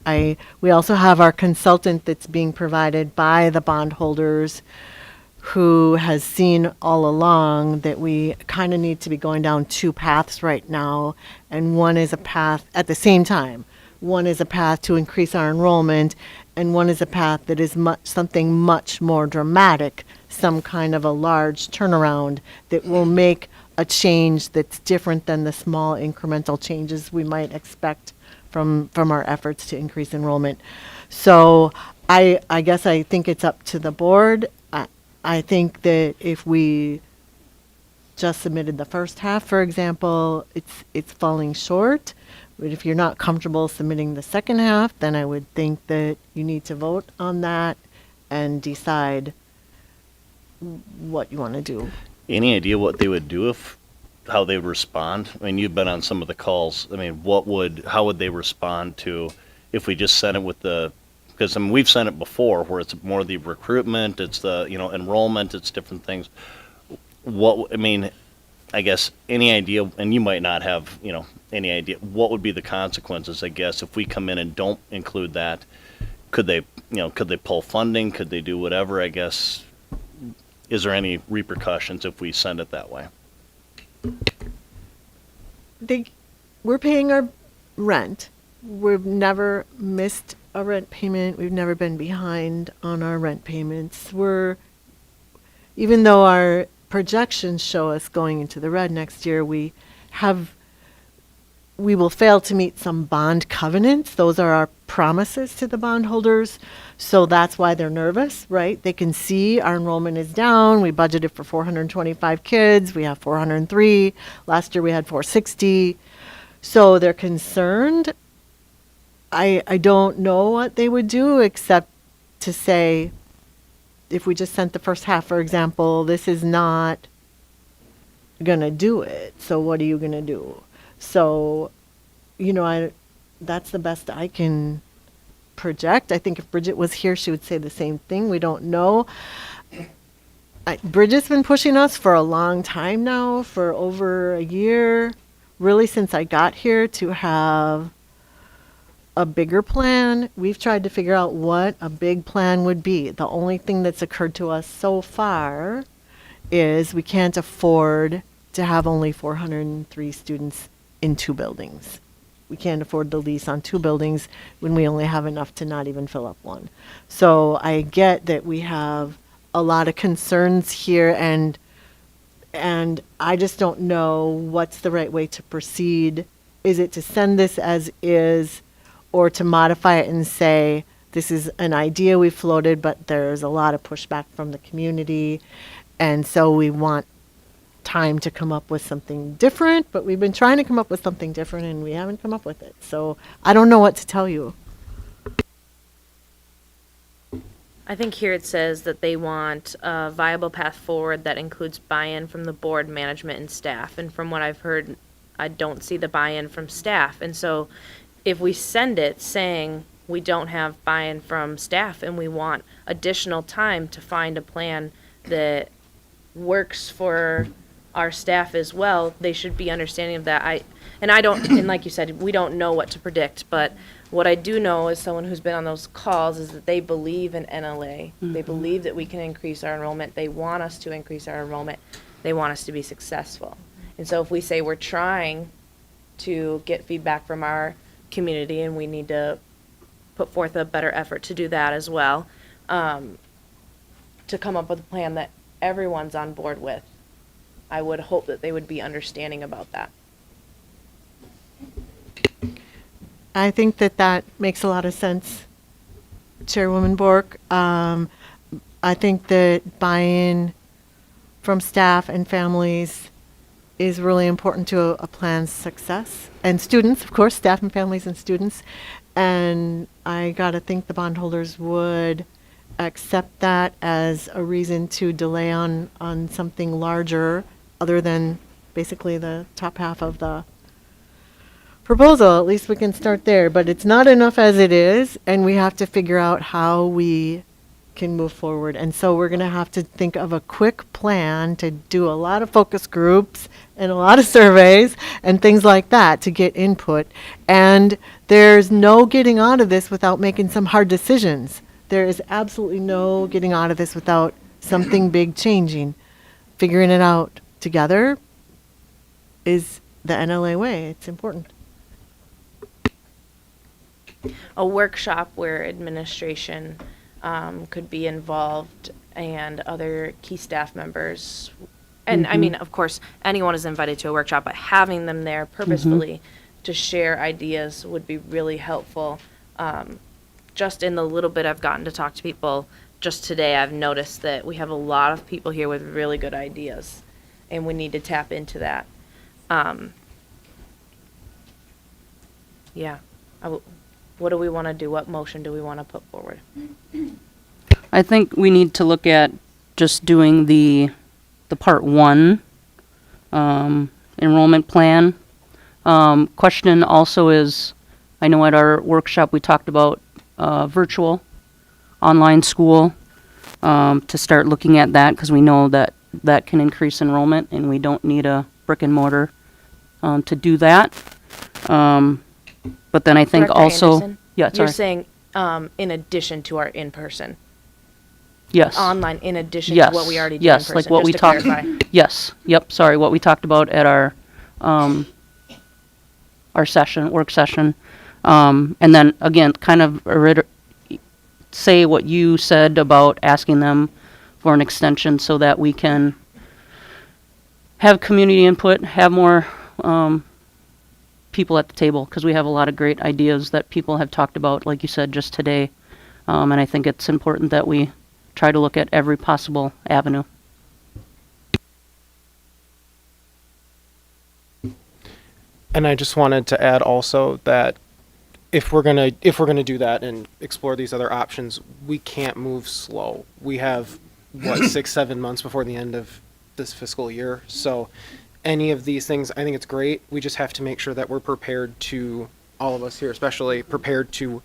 We also have our consultant that's being provided by the bondholders, who has seen all along that we kind of need to be going down two paths right now. And one is a path at the same time. One is a path to increase our enrollment, and one is a path that is something much more dramatic, some kind of a large turnaround that will make a change that's different than the small incremental changes we might expect from our efforts to increase enrollment. So I guess I think it's up to the board. I think that if we just submitted the first half, for example, it's falling short. But if you're not comfortable submitting the second half, then I would think that you need to vote on that and decide what you want to do. Any idea what they would do how they would respond? I mean, you've been on some of the calls. I mean, how would they respond to if we just sent it with because we've sent it before where it's more the recruitment, it's the, enrollment, it's different things. I guess any idea, and you might not have, any idea, what would be the consequences, I guess, if we come in and don't include that? Could they pull funding? Could they do whatever, I guess? Is there any repercussions if we send it that way? We're paying our rent. We've never missed a rent payment. We've never been behind on our rent payments. Even though our projections show us going into the red next year, we will fail to meet some bond covenants. Those are our promises to the bondholders. So that's why they're nervous, right? They can see our enrollment is down. We budgeted for 425 kids. We have 403. Last year we had 460. So they're concerned. I don't know what they would do except to say, if we just sent the first half, for example, this is not going to do it. So what are you going to do? So, that's the best I can project. I think if Bridget was here, she would say the same thing. We don't know. Bridget's been pushing us for a long time now, for over a year, really since I got here, to have a bigger plan. We've tried to figure out what a big plan would be. The only thing that's occurred to us so far is we can't afford to have only 403 students in 2 buildings. We can't afford the lease on 2 buildings when we only have enough to not even fill up 1. So I get that we have a lot of concerns here, and I just don't know what's the right way to proceed. Is it to send this as is, or to modify it and say, this is an idea we floated, but there's a lot of pushback from the community, and so we want time to come up with something different, but we've been trying to come up with something different and we haven't come up with it. So I don't know what to tell you. I think here it says that they want a viable path forward that includes buy-in from the board, management, and staff. And from what I've heard, I don't see the buy-in from staff. And so if we send it saying we don't have buy-in from staff and we want additional time to find a plan that works for our staff as well, they should be understanding of that. And like you said, we don't know what to predict, but what I do know as someone who's been on those calls is that they believe in NLA. They believe that we can increase our enrollment. They want us to increase our enrollment. They want us to be successful. And so if we say we're trying to get feedback from our community and we need to put forth a better effort to do that as well, to come up with a plan that everyone's on board with, I would hope that they would be understanding about that. I think that makes a lot of sense, Chairwoman Bork. I think that buy-in from staff and families is really important to a plan's success. And students, of course, staff and families and students. And I got to think the bondholders would accept that as a reason to delay on something larger other than basically the top half of the proposal. At least we can start there, but it's not enough as it is, and we have to figure out how we can move forward. And so we're going to have to think of a quick plan to do a lot of focus groups and a lot of surveys and things like that to get input. And there's no getting out of this without making some hard decisions. There is absolutely no getting out of this without something big changing. Figuring it out together is the NLA way. It's important. A workshop where administration could be involved and other key staff members. And I mean, of course, anyone is invited to a workshop, but having them there purposefully to share ideas would be really helpful. Just in the little bit I've gotten to talk to people just today, I've noticed that we have a lot of people here with really good ideas, and we need to tap into that. Yeah. What do we want to do? What motion do we want to put forward? I think we need to look at just doing the part one enrollment plan. Question also is, I know at our workshop we talked about virtual online school, to start looking at that because we know that can increase enrollment and we don't need a brick and mortar to do that. But then I think Director also, Anderson, yeah, sorry. you're saying in addition to our in-person, Yes. online in addition Yes. to what we already do Yes, in like person, what just we to talked. clarify. Yes. Yep. Sorry, what we talked about at our work session, and then again, kind of say what you said about asking them for an extension so that we can have community input, have more people at the table, because we have a lot of great ideas that people have talked about, like you said, just today. And I think it's important that we try to look at every possible avenue. And I just wanted to add also that if we're gonna do that and explore these other options, we can't move slow. We have 6-7 months before the end of this fiscal year. So any of these things, I think it's great. We just have to make sure that we're prepared to, all of us here especially, prepared to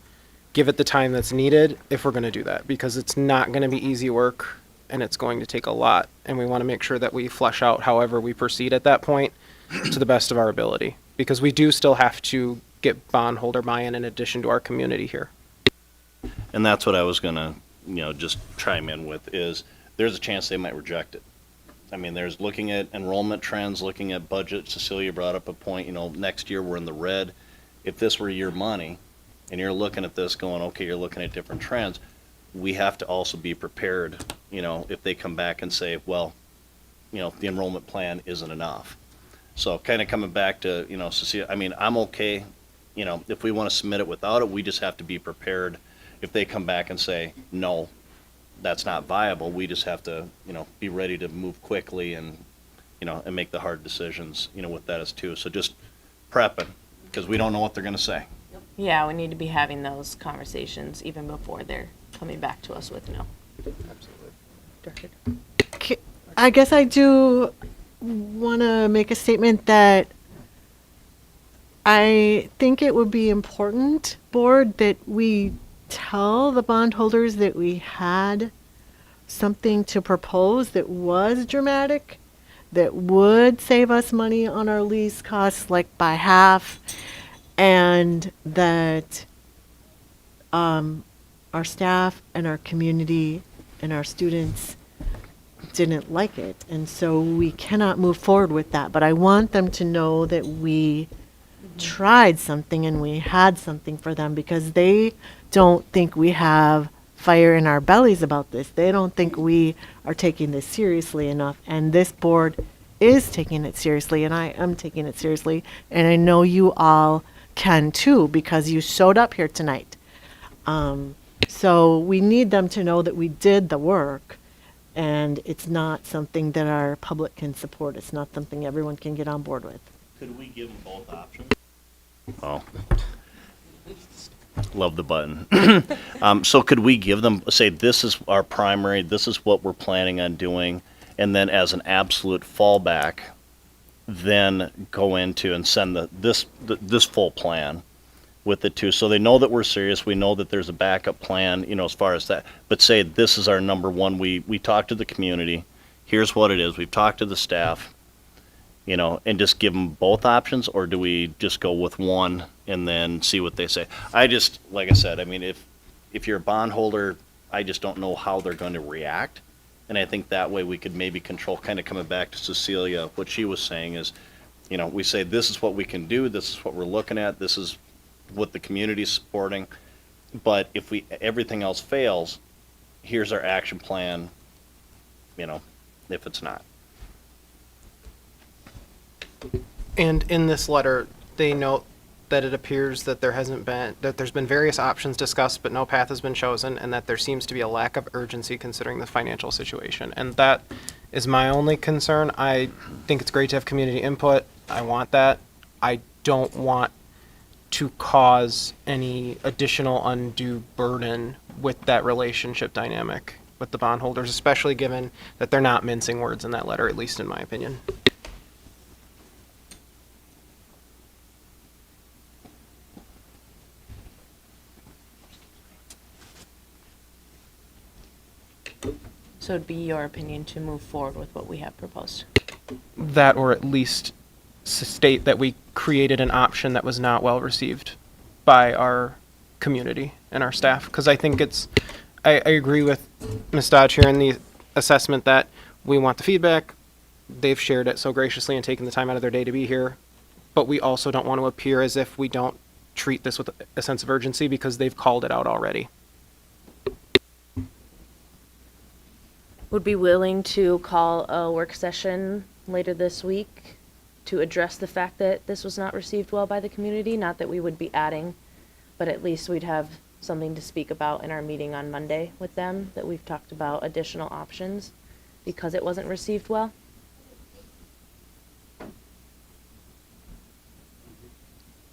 give it the time that's needed if we're going to do that, because it's not going to be easy work and it's going to take a lot. And we want to make sure that we flesh out however we proceed at that point to the best of our ability, because we do still have to get bondholder buy-in in addition to our community here. And that's what I was gonna, just chime in with is there's a chance they might reject it. I mean, there's looking at enrollment trends, looking at budget. Cecilia brought up a point, next year we're in the red. If this were your money and you're looking at this going, okay, you're looking at different trends, we have to also be prepared, if they come back and say, well, the enrollment plan isn't enough. So kind of coming back to, Cecilia, I mean, I'm okay, if we want to submit it without it, we just have to be prepared. If they come back and say, no, that's not viable, we just have to, be ready to move quickly and and make the hard decisions, with that as too. So just prepping, because we don't know what they're going to say. Yeah, we need to be having those conversations even before they're coming back to us with no. Absolutely. I guess I do want to make a statement that I think it would be important, board, that we tell the bondholders that we had something to propose that was dramatic, that would save us money on our lease costs, like by half, and that our staff and our community and our students didn't like it. And so we cannot move forward with that. But I want them to know that we tried something and we had something for them, because they don't think we have fire in our bellies about this. They don't think we are taking this seriously enough. And this board is taking it seriously, and I am taking it seriously. And I know you all can too, because you showed up here tonight. So we need them to know that we did the work, and it's not something that our public can support. It's not something everyone can get on board with. Could we give them both options? Oh. Love the button. So could we give them, say, this is our primary, this is what we're planning on doing, and then as an absolute fallback, then go into and send this full plan with it too. So they know that we're serious. We know that there's a backup plan, as far as that. But say this is our number one. We talked to the community. Here's what it is. We've talked to the staff, and just give them both options, or do we just go with one and then see what they say? Like I said, I mean, if you're a bondholder, I just don't know how they're going to react. And I think that way we could maybe control, kind of coming back to Cecilia, what she was saying is, we say this is what we can do, this is what we're looking at, this is what the community's supporting. But if everything else fails, here's our action plan, if it's not. And in this letter, they note that it appears that there's been various options discussed, but no path has been chosen, and that there seems to be a lack of urgency considering the financial situation. And that is my only concern. I think it's great to have community input. I want that. I don't want to cause any additional undue burden with that relationship dynamic with the bondholders, especially given that they're not mincing words in that letter, at least in my opinion. So it'd be your opinion to move forward with what we have proposed? That, or at least state that we created an option that was not well received by our community and our staff. Because I think I agree with Ms. Dodge here in the assessment that we want the feedback. They've shared it so graciously and taken the time out of their day to be here. But we also don't want to appear as if we don't treat this with a sense of urgency, because they've called it out already. Would be willing to call a work session later this week to address the fact that this was not received well by the community. Not that we would be adding, but at least we'd have something to speak about in our meeting on Monday with them, that we've talked about additional options because it wasn't received well.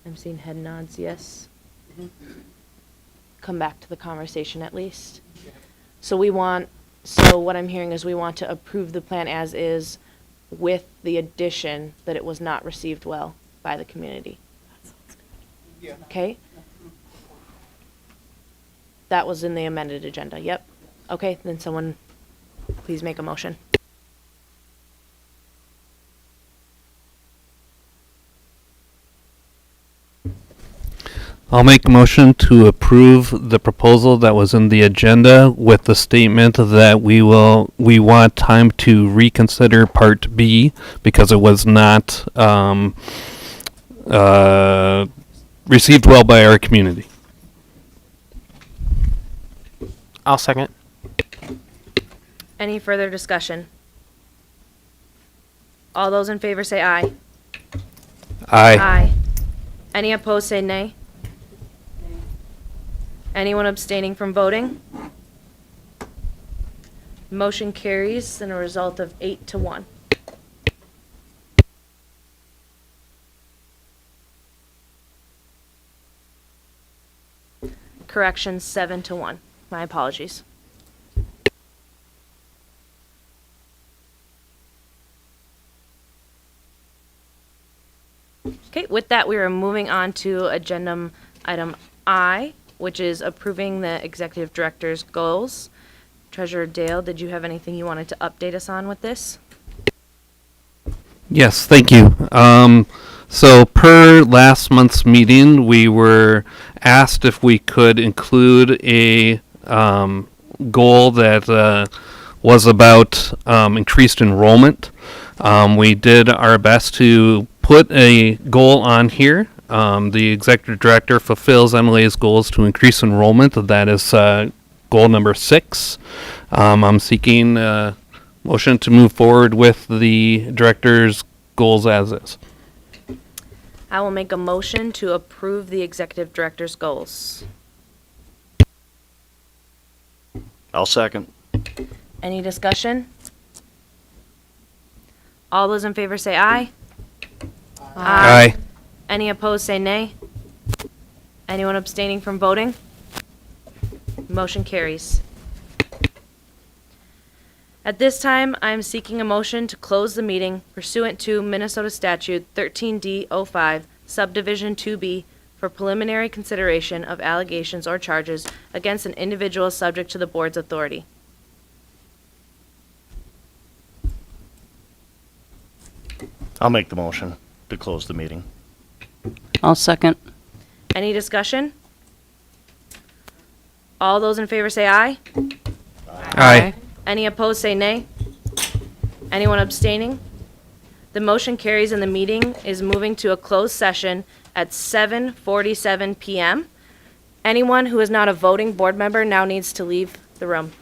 I'm seeing head nods, yes. Come back to the conversation at least. So what I'm hearing is we want to approve the plan as is, with the addition that it was not received well by the community. Yeah. Okay? That was in the amended agenda, yep. Okay, then someone please make a motion. I'll make a motion to approve the proposal that was in the agenda with the statement that we want time to reconsider Part B because it was not received well by our community. I'll second. Any further discussion? All those in favor say aye. Aye. Aye. Any opposed say nay. Anyone abstaining from voting? Motion carries in a result of 8-1. Correction 7-1. My apologies. Okay, with that, we are moving on to agenda item I, which is approving the executive director's goals. Treasurer Dale, did you have anything you wanted to update us on with this? Yes, thank you. So per last month's meeting, we were asked if we could include a goal that was about increased enrollment. We did our best to put a goal on here. The executive director fulfills NLA's goals to increase enrollment. That is goal number 6. I'm seeking motion to move forward with the director's goals as is. I will make a motion to approve the executive director's goals. I'll second. Any discussion? All those in favor say aye. Aye. Any opposed say nay. Anyone abstaining from voting? Motion carries. At this time, I am seeking a motion to close the meeting pursuant to Minnesota Statute 13D05, Subdivision 2B, for preliminary consideration of allegations or charges against an individual subject to the board's authority. I'll make the motion to close the meeting. I'll second. Any discussion? All those in favor say aye. Aye. Any opposed say nay. Anyone abstaining? The motion carries and the meeting is moving to a closed session at 7:47 p.m. Anyone who is not a voting board member now needs to leave the room.